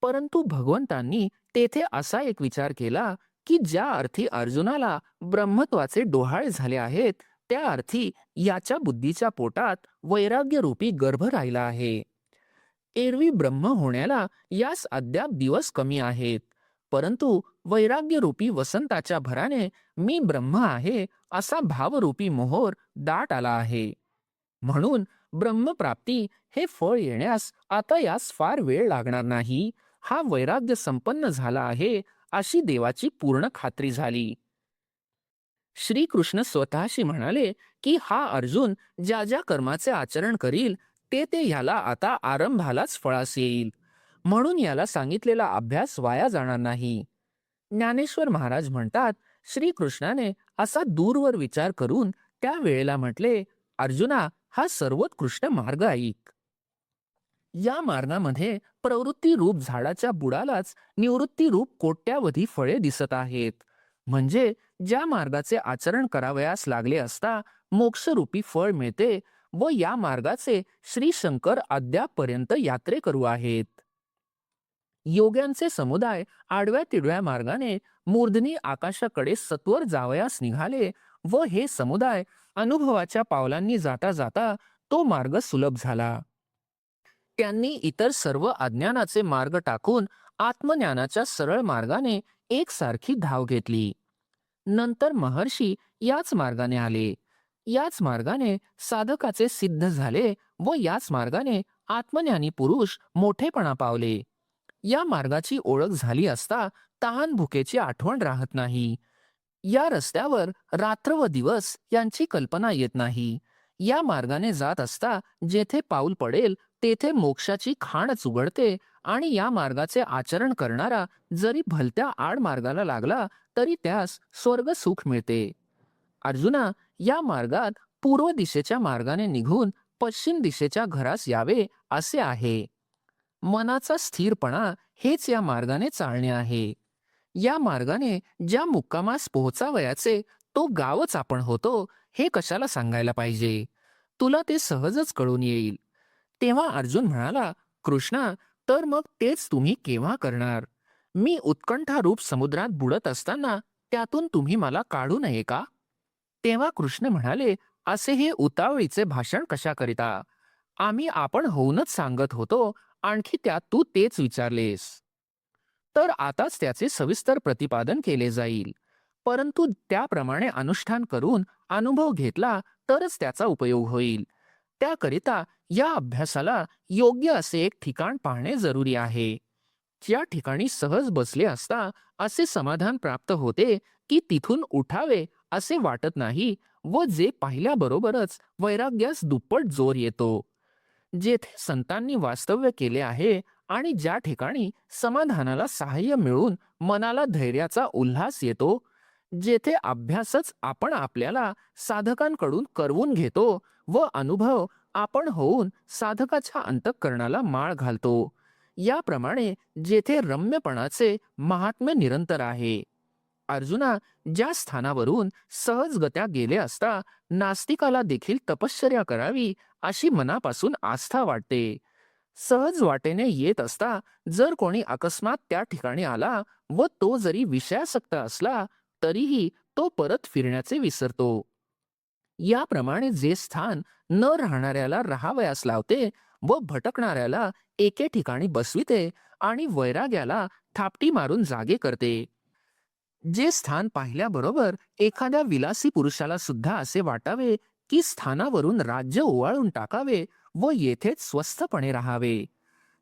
परंतु भगवंतांनी तेथे असा एक विचार केला की ज्या अर्थी अर्जुनाला ब्रह्मत्वाचे डोहाळे झाले आहेत त्या अर्थी याच्या बुद्धीच्या पोटात वैराग्यरूपी गर्भ राहिला आहे. एरवी ब्रह्म होण्याला यास अद्याप दिवस कमी आहेत, परंतु वैराग्यरूपी वसंताच्या भराने मी ब्रह्म आहे असा भावरूपी मोहोर दाट आला आहे. म्हणून ब्रह्मप्राप्ती हे फळ येण्यास आता यास फार वेळ लागणार नाही. हा वैराग्य संपन्न झाला आहे अशी देवाची पूर्ण खात्री झाली. श्रीकृष्ण स्वतःशी म्हणाले की हा अर्जुन ज्या ज्या कर्माचे आचरण करील ते ते ह्याला आता आरंभालाच फळास येईल. म्हणून याला सांगितलेला अभ्यास वाया जाणार नाही. ज्ञानेश्वर महाराज म्हणतात, श्रीकृष्णाने असा दूरवर विचार करून त्या वेळेला म्हटले, अर्जुना, हा सर्वोत्कृष्ट मार्ग ऐक. या मार्गामध्ये प्रवृत्ती रूप झाडाच्या बुडालाच निवृत्ती रूप कोट्यावधी फळे दिसत आहेत. म्हणजे ज्या मार्गाचे आचरण करावयास लागले असता मोक्षरूपी फळ मिळते व या मार्गाचे श्री शंकर अद्यापर्यंत यात्रेकरू आहेत. योग्यांचे समुदाय आडव्या तिडव्या मार्गाने मूर्धनी आकाशाकडे सत्वर जावयास निघाले व हे समुदाय अनुभवाच्या पावलांनी जाता जाता तो मार्ग सुलभ झाला. त्यांनी इतर सर्व अज्ञानाचे मार्ग टाकून आत्मज्ञानाच्या सरळ मार्गाने एकसारखी धाव घेतली. नंतर महर्षी याच मार्गाने आले. याच मार्गाने साधकाचे सिद्ध झाले व याच मार्गाने आत्मज्ञानी पुरुष मोठेपणा पावले. या मार्गाची ओळख झाली असता तहान भुकेची आठवण राहत नाही. या रस्त्यावर रात्र व दिवस यांची कल्पना येत नाही. या मार्गाने जात असता जेथे पाऊल पडेल तेथे मोक्षाची खाणच उघडते आणि या मार्गाचे आचरण करणारा जरी भलत्या आड मार्गाला लागला तरी त्यास स्वर्ग सुख मिळते. अर्जुना, या मार्गात पूर्व दिशेच्या मार्गाने निघून पश्चिम दिशेच्या घरास यावे असे आहे. मनाचा स्थिरपणा हेच या मार्गाने चालणे आहे. या मार्गाने ज्या मुक्कामास पोहोचावयाचे तो गावच आपण होतो हे कशाला सांगायला पाहिजे. तुला ते सहजच कळून येईल. तेव्हा अर्जुन म्हणाला, कृष्णा, तर मग तेच तुम्ही केव्हा करणार? मी उत्कंठारूप समुद्रात बुडत असताना त्यातून तुम्ही मला काढू नये का? तेव्हा कृष्ण म्हणाले, असे हे उतावळीचे भाषण कशाकरिता? आम्ही आपण होऊनच सांगत होतो, आणखी त्यात तू तेच विचारलेस. तर आताच त्याचे सविस्तर प्रतिपादन केले जाईल. परंतु त्याप्रमाणे अनुष्ठान करून अनुभव घेतला तरच त्याचा उपयोग होईल. त्याकरिता या अभ्यासाला योग्य असे एक ठिकाण पाहणे जरुरी आहे. ज्या ठिकाणी सहज बसले असता असे समाधान प्राप्त होते की तिथून उठावे असे वाटत नाही व जे पाहिल्याबरोबरच वैराग्यास दुप्पट जोर येतो. जेथे संतांनी वास्तव्य केले आहे आणि ज्या ठिकाणी समाधानाला सहाय्य मिळून मनाला धैर्याचा उल्हास येतो, जेथे अभ्यासच आपण आपल्याला साधकांकडून करवून घेतो व अनुभव आपण होऊन साधकाच्या अंतःकरणाला माळ घालतो, याप्रमाणे जेथे रम्यपणाचे महात्म्य निरंतर आहे. अर्जुना, ज्या स्थानावरून सहजगत्या गेले असता नास्तिकाला देखील तपश्चर्या करावी अशी मनापासून आस्था वाटते. सहज वाटेने येत असता जर कोणी अकस्मात त्या ठिकाणी आला व तो जरी विषयासक्त असला तरीही तो परत फिरण्याचे विसरतो. याप्रमाणे जे स्थान न राहणाऱ्याला राहावयास लावते व भटकणाऱ्याला एके ठिकाणी बसविते आणि वैराग्याला थापटी मारून जागे करते, जे स्थान पाहिल्याबरोबर एखाद्या विलासी पुरुषाला सुद्धा असे वाटावे की स्थानावरून राज्य ओवाळून टाकावे व येथेच स्वस्थपणे राहावे,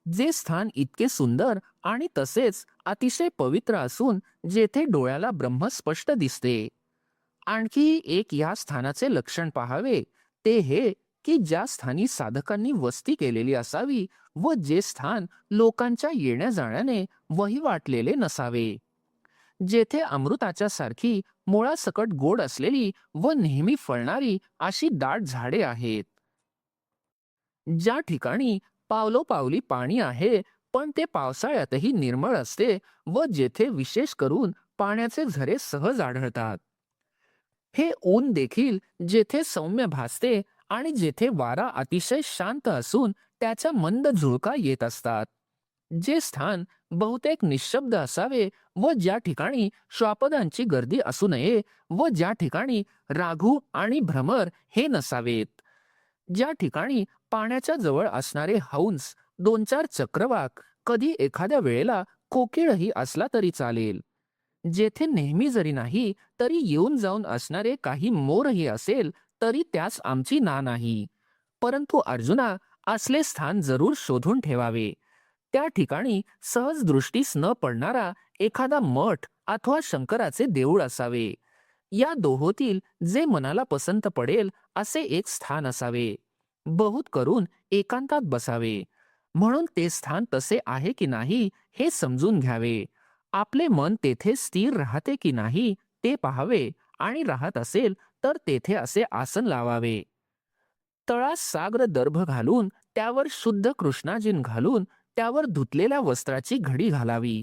जे स्थान इतके सुंदर आणि तसेच अतिशय पवित्र असून जेथे डोळ्याला ब्रह्म स्पष्ट दिसते. आणखी एक या स्थानाचे लक्षण पाहावे, ते हे की ज्या स्थानी साधकांनी वस्ती केलेली असावी व जे स्थान लोकांच्या येण्या जाण्याने वहिवाटलेले नसावे, जेथे अमृताच्या सारखी मुळासकट गोड असलेली व नेहमी फळणारी अशी दाट झाडे आहेत, ज्या ठिकाणी पावलोपावली पाणी आहे पण ते पावसाळ्यातही निर्मळ असते व जेथे विशेष करून पाण्याचे झरे सहज आढळतात, हे ऊन देखील जेथे सौम्य भासते आणि जेथे वारा अतिशय शांत असून त्याच्या मंद झुळका येत असतात, जे स्थान बहुतेक निशब्द असावे व ज्या ठिकाणी श्वापदांची गर्दी असू नये व ज्या ठिकाणी राघू आणि भ्रमर हे नसावेत, ज्या ठिकाणी पाण्याच्या जवळ असणारे हंस, दोन चार चक्रवाक, कधी एखाद्या वेळेला कोकिळही असला तरी चालेल, जेथे नेहमी जरी नाही तरी येऊन जाऊन असणारे काही मोरही असेल तरी त्यास आमची ना नाही. परंतु अर्जुना, असले स्थान जरूर शोधून ठेवावे. त्या ठिकाणी सहज दृष्टीस न पडणारा एखादा मठ अथवा शंकराचे देऊळ असावे. या दोहोतील जे मनाला पसंत पडेल असे एक स्थान असावे. बहुत करून एकांतात बसावे. म्हणून ते स्थान तसे आहे की नाही हे समजून घ्यावे. आपले मन तेथे स्थिर राहते की नाही ते पाहावे आणि राहत असेल तर तेथे असे आसन लावावे. तळास साग्र दर्भ घालून त्यावर शुद्ध कृष्णाजीन घालून त्यावर धुतलेल्या वस्त्राची घडी घालावी.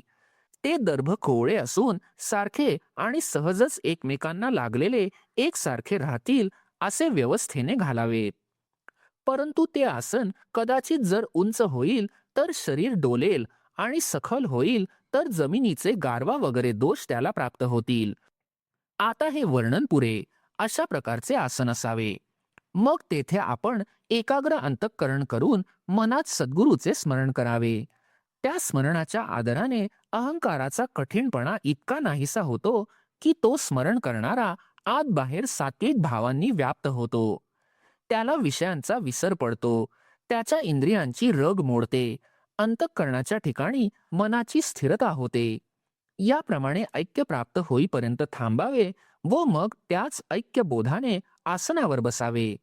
ते दर्भ कोवळे असून सारखे आणि सहजच एकमेकांना लागलेले एकसारखे राहतील असे व्यवस्थेने घालावेत. परंतु ते आसन कदाचित जर उंच होईल तर शरीर डोलेल आणि सखल होईल तर जमिनीचे गारवा वगैरे दोष त्याला प्राप्त होतील. आता हे वर्णन पुरे. अशा प्रकारचे आसन असावे. मग तेथे आपण एकाग्र अंतःकरण करून मनात सद्गुरूचे स्मरण करावे. त्या स्मरणाच्या आदराने अहंकाराचा कठीणपणा इतका नाहीसा होतो की तो स्मरण करणारा आत बाहेर सात्विक भावांनी व्याप्त होतो. त्याला विषयांचा विसर पडतो. त्याच्या इंद्रियांची रग मोडते. अंतःकरणाच्या ठिकाणी मनाची स्थिरता होते. याप्रमाणे ऐक्य प्राप्त होईपर्यंत थांबावे व मग त्याच ऐक्य बोधाने आसनावर बसावे.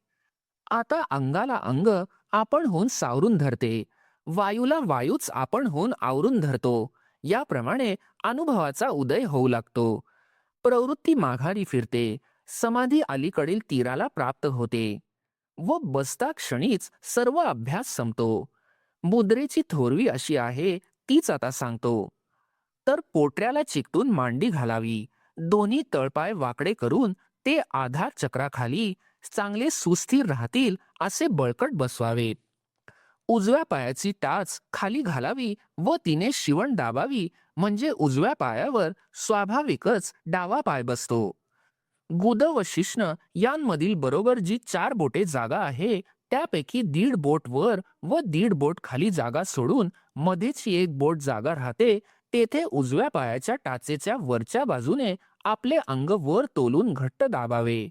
आता अंगाला अंग आपणहून सावरून धरते, वायूला वायूच आपणहून आवरून धरतो. याप्रमाणे अनुभवाचा उदय होऊ लागतो. प्रवृत्ती माघारी फिरते, समाधी अलीकडील तीराला प्राप्त होते व बसता क्षणीच सर्व अभ्यास संपतो. मुद्रेची थोरवी अशी आहे, तीच आता सांगतो. तर पोटऱ्याला चिकटून मांडी घालावी, दोन्ही तळपाय वाकडे करून ते आधार चक्राखाली चांगले सुस्थिर राहतील असे बळकट बसवावेत. उजव्या पायाची टाच खाली घालावी व तिने शिवण दाबावी, म्हणजे उजव्या पायावर स्वाभाविकच डावा पाय बसतो. गुद व शिश्न यांमधील बरोबर जी 4 बोटे जागा आहे, त्यापैकी 1.5 बोट वर व 1.5 बोट खाली जागा सोडून मध्येची 1 बोट जागा राहते. तेथे उजव्या पायाच्या टाचेच्या वरच्या बाजूने आपले अंग वर तोलून घट्ट दाबावे.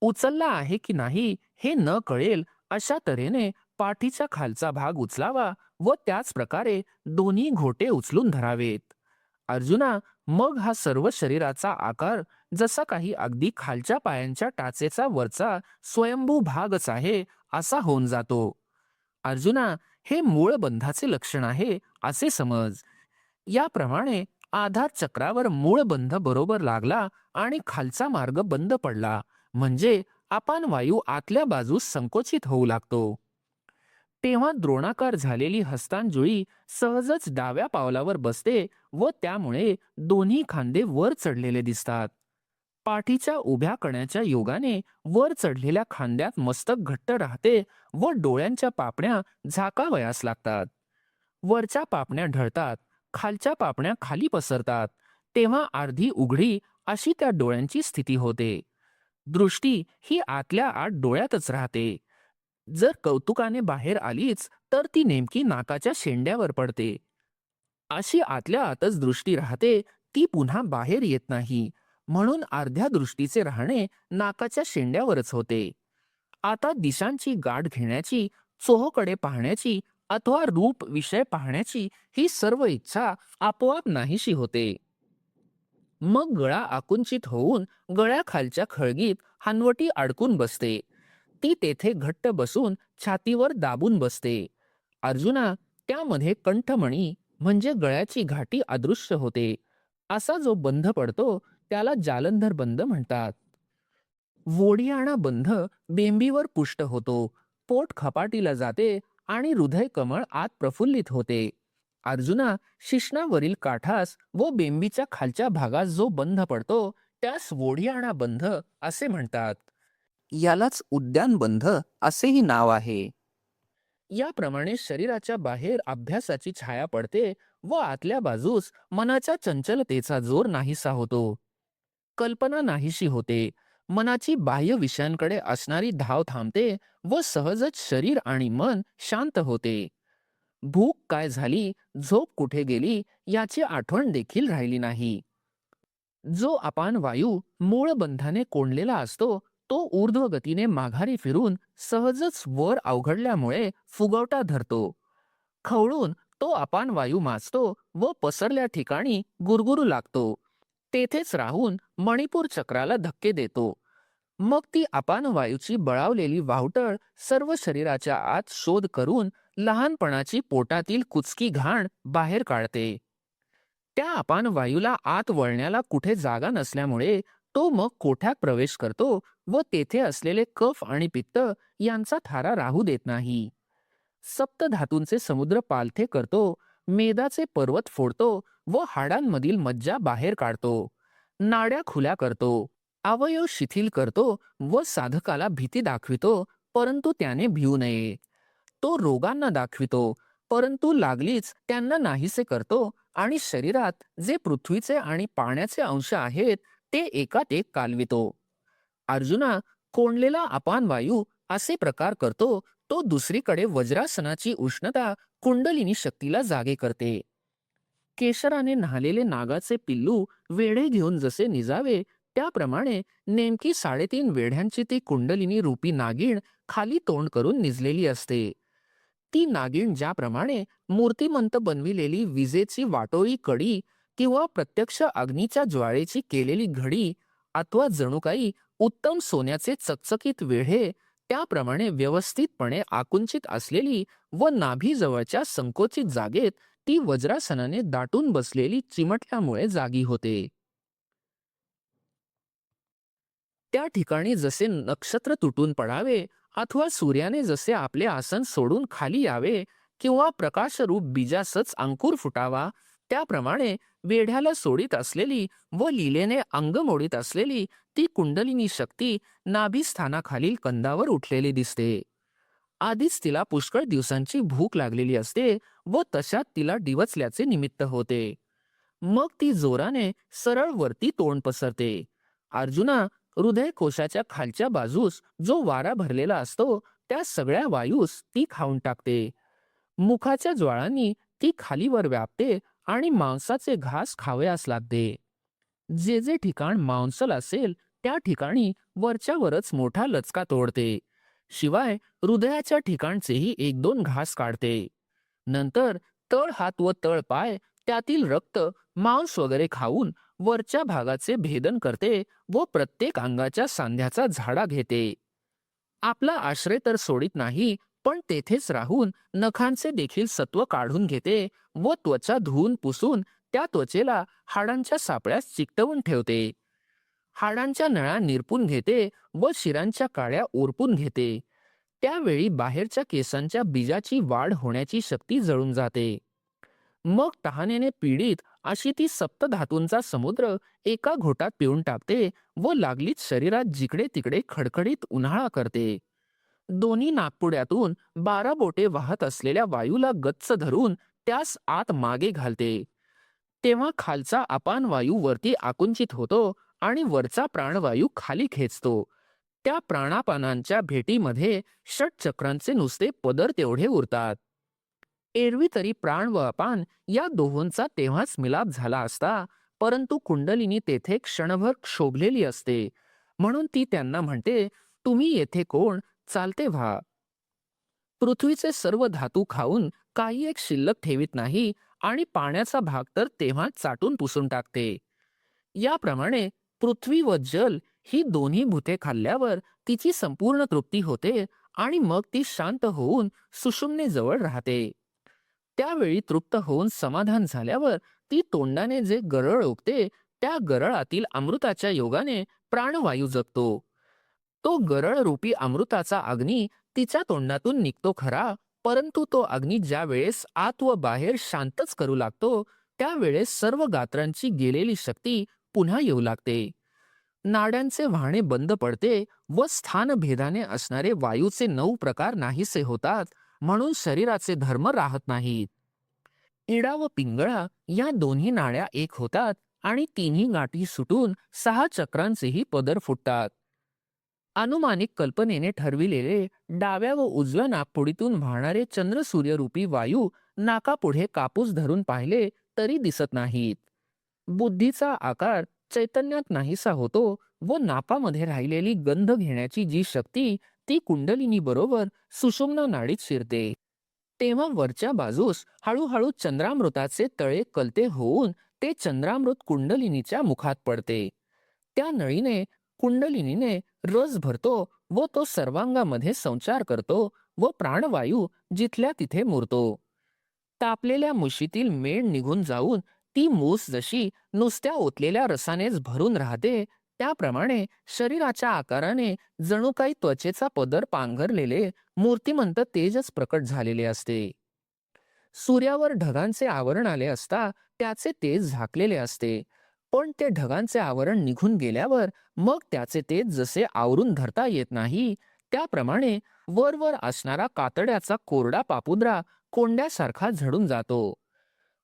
उचलला आहे की नाही हे न कळेल अशा तऱ्हेने पाठीचा खालचा भाग उचलावा व त्याच प्रकारे दोन्ही घोटे उचलून धरावेत. अर्जुना, मग हा सर्व शरीराचा आकार जसा काही अगदी खालच्या पायांच्या टाचेचा वरचा स्वयंभू भागच आहे असा होऊन जातो. अर्जुना, हे मूळ बंधाचे लक्षण आहे असे समज. याप्रमाणे आधार चक्रावर मूळ बंध बरोबर लागला आणि खालचा मार्ग बंद पडला, म्हणजे अपान वायू आतल्या बाजूस संकोचित होऊ लागतो. तेव्हा द्रोणाकार झालेली हस्तांजुळी सहजच डाव्या पावलावर बसते व त्यामुळे दोन्ही खांदे वर चढलेले दिसतात. पाठीच्या उभ्या कण्याच्या योगाने वर चढलेल्या खांद्यात मस्तक घट्ट राहते व डोळ्यांच्या पापण्या झाकावयास लागतात. वरच्या पापण्या ढळतात, खालच्या पापण्या खाली पसरतात. तेव्हा अर्धी उघडी अशी त्या डोळ्यांची स्थिती होते. दृष्टी ही आतल्या आत डोळ्यातच राहते. जर कौतुकाने बाहेर आलीच तर ती नेमकी नाकाच्या शेंड्यावर पडते. अशी आतल्या आतच दृष्टी राहते, ती पुन्हा बाहेर येत नाही. म्हणून अर्ध्या दृष्टीचे राहणे नाकाच्या शेंड्यावरच होते. आता दिशांची गाठ घेण्याची, चोहोकडे पाहण्याची अथवा रूप विषय पाहण्याची ही सर्व इच्छा आपोआप नाहीशी होते. मग गळा आकुंचित होऊन गळ्याखालच्या खळगीत हनवटी अडकून बसते. ती तेथे घट्ट बसून छातीवर दाबून बसते. अर्जुना, त्यामध्ये कंठमणी म्हणजे गळ्याची घाटी अदृश्य होते. असा जो बंध पडतो त्याला जालंधर बंध म्हणतात. वोडियाणा बंध बेंबीवर पुष्ट होतो, पोट खपाटीला जाते आणि हृदय कमळ आत प्रफुल्लित होते. अर्जुना, शिश्नावरील काठास व बेंबीच्या खालच्या भागास जो बंध पडतो त्यास वोडियाणा बंध असे म्हणतात. यालाच उद्यान बंध असेही नाव आहे. याप्रमाणे शरीराच्या बाहेर अभ्यासाची छाया पडते व आतल्या बाजूस मनाच्या चंचलतेचा जोर नाहीसा होतो. कल्पना नाहीशी होते. मनाची बाह्य विषयांकडे असणारी धाव थांबते व सहजच शरीर आणि मन शांत होते. भूक काय झाली, झोप कुठे गेली याची आठवण देखील राहिली नाही. जो अपान वायू मूळ बंधाने कोंडलेला असतो तो ऊर्ध्व गतीने माघारी फिरून सहजच वर अवघडल्यामुळे फुगवटा धरतो. खवळून तो अपान वायू माजतो व पसरल्या ठिकाणी गुरगुरू लागतो. तेथेच राहून मणिपूर चक्राला धक्के देतो. मग ती अपान वायूची बळावलेली वाहुटळ सर्व शरीराच्या आत शोध करून लहानपणाची पोटातील कुचकी घाण बाहेर काढते. त्या अपान वायूला आत वळण्याला कुठे जागा नसल्यामुळे तो मग कोठ्यात प्रवेश करतो व तेथे असलेले कफ आणि पित्त यांचा थारा राहू देत नाही. सप्तधातूंचे समुद्र पालथे करतो, मेदाचे पर्वत फोडतो व हाडांमधील मज्जा बाहेर काढतो. नाड्या खुल्या करतो, अवयव शिथिल करतो व साधकाला भीती दाखवितो, परंतु त्याने भिवू नये. तो रोगांना दाखवितो, परंतु लागलीच त्यांना नाहीसे करतो आणि शरीरात जे पृथ्वीचे आणि पाण्याचे अंश आहेत ते एकात एक कालवितो. अर्जुना, कोंडलेला अपान वायू असे प्रकार करतो तो दुसरीकडे वज्रासनाची उष्णता कुंडलिनी शक्तीला जागे करते. केशराने न्हालेले नागाचे पिल्लू वेढे घेऊन जसे निजावे त्याप्रमाणे नेमकी 3.5 वेढ्यांची ती कुंडलिनी रूपी नागिण खाली तोंड करून निजलेली असते. ती नागिण ज्याप्रमाणे मूर्तिमंत बनविलेली विजेची वाटोळी कडी किंवा प्रत्यक्ष अग्नीच्या ज्वाळेची केलेली घडी अथवा जणू काही उत्तम सोन्याचे चकचकीत वेढे त्याप्रमाणे व्यवस्थितपणे आकुंचित असलेली व नाभीजवळच्या संकोचित जागेत ती वज्रासनाने दाटून बसलेली चिमटल्यामुळे जागी होते. त्या ठिकाणी जसे नक्षत्र तुटून पडावे अथवा सूर्याने जसे आपले आसन सोडून खाली यावे किंवा प्रकाशरूप बीजासच अंकुर फुटावा, त्याप्रमाणे वेढ्याला सोडित असलेली व लीलेने अंग मोडीत असलेली ती कुंडलिनी शक्ती नाभिस्थानाखालील कंदावर उठलेली दिसते. आधीच तिला पुष्कळ दिवसांची भूक लागलेली असते व तशात तिला डिवचल्याचे निमित्त होते. मग ती जोराने सरळ वरती तोंड पसरते. अर्जुना, हृदय कोशाच्या खालच्या बाजूस जो वारा भरलेला असतो त्या सगळ्या वायूस ती खाऊन टाकते. मुखाच्या ज्वाळांनी ती खालीवर व्यापते आणि मांसाचे घास खावयास लागते. जे जे ठिकाण मांसल असेल त्या ठिकाणी वरच्यावरच मोठा लचका तोडते. शिवाय हृदयाच्या ठिकाणचेही एक दोन घास काढते. नंतर तळ हात व तळ पाय त्यातील रक्त, मांस वगैरे खाऊन वरच्या भागाचे भेदन करते व प्रत्येक अंगाच्या सांध्याचा झाडा घेते. आपला आश्रय तर सोडित नाही, पण तेथेच राहून नखांचे देखील सत्व काढून घेते व त्वचा धुवून पुसून त्या त्वचेला हाडांच्या सापळ्यास चिकटवून ठेवते. हाडांच्या नळ्या निरपून घेते व शिरांच्या काड्या ओरपून घेते. त्यावेळी बाहेरच्या केसांच्या बीजाची वाढ होण्याची शक्ती जळून जाते. मग तहानेने पीडित अशी ती सप्तधातूंचा समुद्र एका घोटात पिऊन टाकते व लागलीच शरीरात जिकडे तिकडे खडखडीत उन्हाळा करते. दोन्ही नाकपुड्यातून 12 बोटे वाहत असलेल्या वायूला गच्च धरून त्यास आत मागे घालते. तेव्हा खालचा अपान वायू वरती आकुंचित होतो आणि वरचा प्राणवायू खाली खेचतो. त्या प्राणापानांच्या भेटीमध्ये षटचक्रांचे नुसते पदर तेवढे उरतात. एरवी तरी प्राण व अपान या दोहोंचा तेव्हाच मिलाप झाला असता, परंतु कुंडलिनी तेथे क्षणभर क्षोभलेली असते. म्हणून ती त्यांना म्हणते, तुम्ही येथे कोण, चालते व्हा. पृथ्वीचे सर्व धातू खाऊन काही एक शिल्लक ठेवीत नाही आणि पाण्याचा भाग तर तेव्हा चाटून पुसून टाकते. याप्रमाणे पृथ्वी व जल ही दोन्ही भूते खाल्ल्यावर तिची संपूर्ण तृप्ती होते आणि मग ती शांत होऊन सुषुम्नेजवळ राहते. त्यावेळी तृप्त होऊन समाधान झाल्यावर ती तोंडाने जे गरळ ओकते त्या गरळातील अमृताच्या योगाने प्राणवायू जगतो. तो गरळ रूपी अमृताचा अग्नी तिच्या तोंडातून निघतो खरा, परंतु तो अग्नी ज्या वेळेस आत व बाहेर शांतच करू लागतो त्यावेळेस सर्व गात्रांची गेलेली शक्ती पुन्हा येऊ लागते. नाड्यांचे वाहणे बंद पडते व स्थानभेदाने असणारे वायूचे 9 प्रकार नाहीसे होतात, म्हणून शरीराचे धर्म राहत नाहीत. इडा व पिंगळा या दोन्ही नाड्या एक होतात आणि तिन्ही गाठी सुटून 6 चक्रांचेही पदर फुटतात. अनुमानिक कल्पनेने ठरविलेले डाव्या व उजव्या नाकपुडीतून वाहणारे चंद्रसूर्यरूपी वायू नाकापुढे कापूस धरून पाहिले तरी दिसत नाहीत. बुद्धीचा आकार चैतन्यात नाहीसा होतो व नापामध्ये राहिलेली गंध घेण्याची जी शक्ती ती कुंडलिनी बरोबर सुषुम्ना नाडीत शिरते. तेव्हा वरच्या बाजूस हळूहळू चंद्रामृताचे तळे कलते होऊन ते चंद्रामृत कुंडलिनीच्या मुखात पडते. त्या नळीने कुंडलिनीने रस भरतो व तो सर्वांगामध्ये संचार करतो व प्राणवायू जिथल्या तिथे मुरतो. तापलेल्या मुशीतील मेण निघून जाऊन ती मूस जशी नुसत्या ओतलेल्या रसानेच भरून राहते, त्याप्रमाणे शरीराच्या आकाराने जणू काही त्वचेचा पदर पांघरलेले मूर्तिमंत तेजच प्रकट झालेले असते. सूर्यावर ढगांचे आवरण आले असता त्याचे तेज झाकलेले असते, पण ते ढगांचे आवरण निघून गेल्यावर मग त्याचे तेज जसे आवरून धरता येत नाही, त्याप्रमाणे वरवर असणारा कातड्याचा कोरडा पापुद्रा कोंड्यासारखा झडून जातो.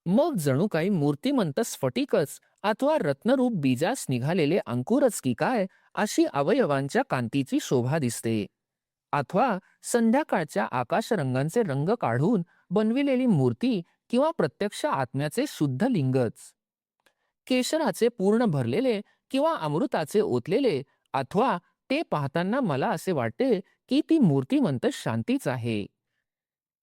मग जणू काही मूर्तिमंत स्फटिकच अथवा रत्नरूप बीजास निघालेले अंकुरच की काय अशी अवयवांच्या कांतीची शोभा दिसते. अथवा संध्याकाळच्या आकाश रंगांचे रंग काढून बनविलेली मूर्ती किंवा प्रत्यक्ष आत्म्याचे शुद्ध लिंगच. केशराचे पूर्ण भरलेले किंवा अमृताचे ओतलेले, अथवा ते पाहताना मला असे वाटते की ती मूर्तिमंत शांतीच आहे.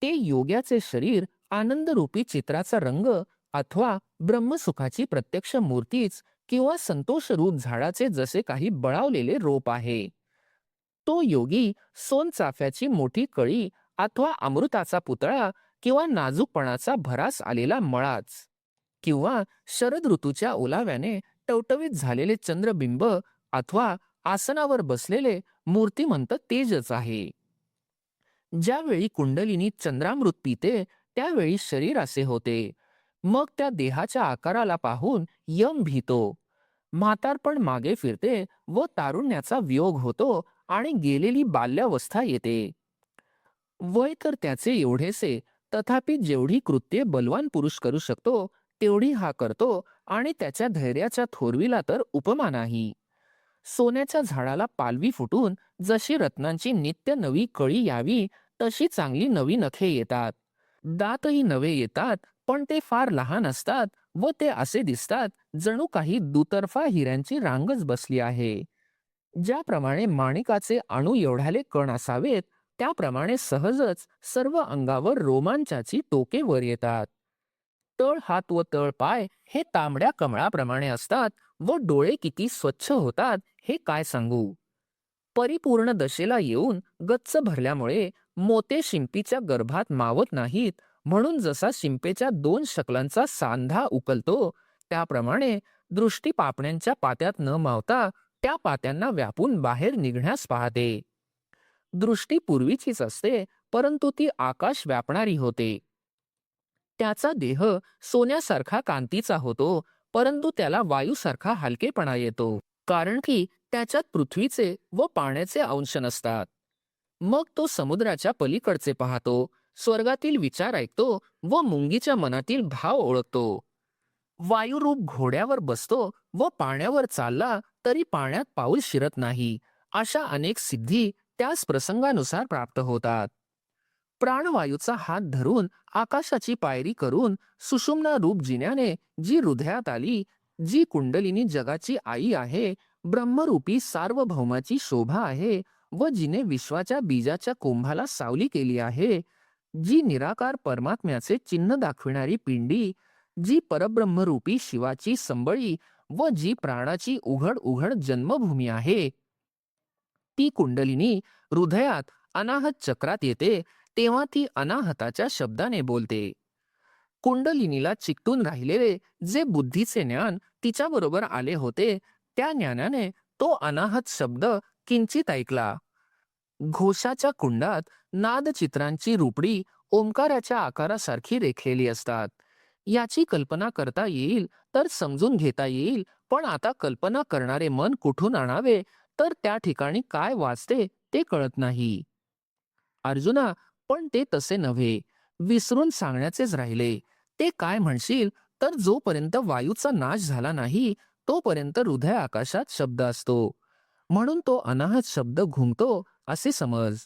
ते योग्याचे शरीर आनंदरूपी चित्राचा रंग अथवा ब्रह्मसुखाची प्रत्यक्ष मूर्तीच किंवा संतोषरूप झाडाचे जसे काही बळावलेले रोप आहे. तो योगी सोनचाफ्याची मोठी कळी अथवा अमृताचा पुतळा किंवा नाजूकपणाचा भरास आलेला मळाच किंवा शरद ऋतूच्या ओलाव्याने टवटवीत झालेले चंद्रबिंब अथवा आसनावर बसलेले मूर्तिमंत तेजच आहे. ज्यावेळी कुंडलिनी चंद्रामृत पिते त्यावेळी शरीर असे होते. मग त्या देहाच्या आकाराला पाहून यम भीतो. म्हातारपण मागे फिरते व तारुण्याचा वियोग होतो आणि गेलेली बाल्यावस्था येते. वय तर त्याचे एवढेसे, तथापि जेवढी कृत्ये बलवान पुरुष करू शकतो तेवढी हा करतो आणि त्याच्या धैर्याच्या थोरवीला तर उपमा नाही. सोन्याच्या झाडाला पालवी फुटून जशी रत्नांची नित्य नवी कळी यावी तशी चांगली नवी नखे येतात. दातही नवे येतात, पण ते फार लहान असतात व ते असे दिसतात जणू काही दुतर्फा हिऱ्यांची रांगच बसली आहे. ज्याप्रमाणे माणिकाचे अणू एवढ्याले कण असावेत त्याप्रमाणे सहजच सर्व अंगावर रोमांचाची टोके वर येतात. तळ हात व तळ पाय हे तांबड्या कमळाप्रमाणे असतात व डोळे किती स्वच्छ होतात हे काय सांगू. परिपूर्ण दशेला येऊन गच्च भरल्यामुळे मोते शिंपीच्या गर्भात मावत नाहीत, म्हणून जसा शिंपेच्या दोन शकलांचा सांधा उकलतो त्याप्रमाणे दृष्टी पापण्यांच्या पात्यात न मावता त्या पात्यांना व्यापून बाहेर निघण्यास पाहते. दृष्टी पूर्वीचीच असते, परंतु ती आकाश व्यापणारी होते. त्याचा देह सोन्यासारखा कांतीचा होतो, परंतु त्याला वायूसारखा हलकेपणा येतो, कारण की त्याच्यात पृथ्वीचे व पाण्याचे अंश नसतात. मग तो समुद्राच्या पलीकडचे पाहतो, स्वर्गातील विचार ऐकतो व मुंगीच्या मनातील भाव ओळखतो. वायुरूप घोड्यावर बसतो व पाण्यावर चालला तरी पाण्यात पाऊल शिरत नाही. अशा अनेक सिद्धी त्याच प्रसंगानुसार प्राप्त होतात. प्राणवायूचा हात धरून आकाशाची पायरी करून सुषुम्ना रूप जिन्याने जी हृदयात आली, जी कुंडलिनी जगाची आई आहे, ब्रह्मरूपी सार्वभौमाची शोभा आहे व जिने विश्वाच्या बीजाच्या कुंभाला सावली केली आहे, जी निराकार परमात्म्याचे चिन्ह दाखविणारी पिंडी, जी परब्रह्मरूपी शिवाची संबळी व जी प्राणाची उघड उघड जन्मभूमी आहे, ती कुंडलिनी हृदयात अनाहत चक्रात येते तेव्हा ती अनाहताच्या शब्दाने बोलते. कुंडलिनीला चिकटून राहिलेले जे बुद्धीचे ज्ञान तिच्याबरोबर आले होते त्या ज्ञानाने तो अनाहत शब्द किंचित ऐकला. घोषाच्या कुंडात नादचित्रांची रुपडी ओंकाराच्या आकारासारखी रेखलेली असतात. याची कल्पना करता येईल तर समजून घेता येईल, पण आता कल्पना करणारे मन कुठून आणावे तर त्या ठिकाणी काय वाचते ते कळत नाही. अर्जुना, पण ते तसे नव्हे. विसरून सांगण्याचेच राहिले. ते काय म्हणशील तर जोपर्यंत वायूचा नाश झाला नाही तोपर्यंत हृदय आकाशात शब्द असतो, म्हणून तो अनाहत शब्द घुमतो असे समज.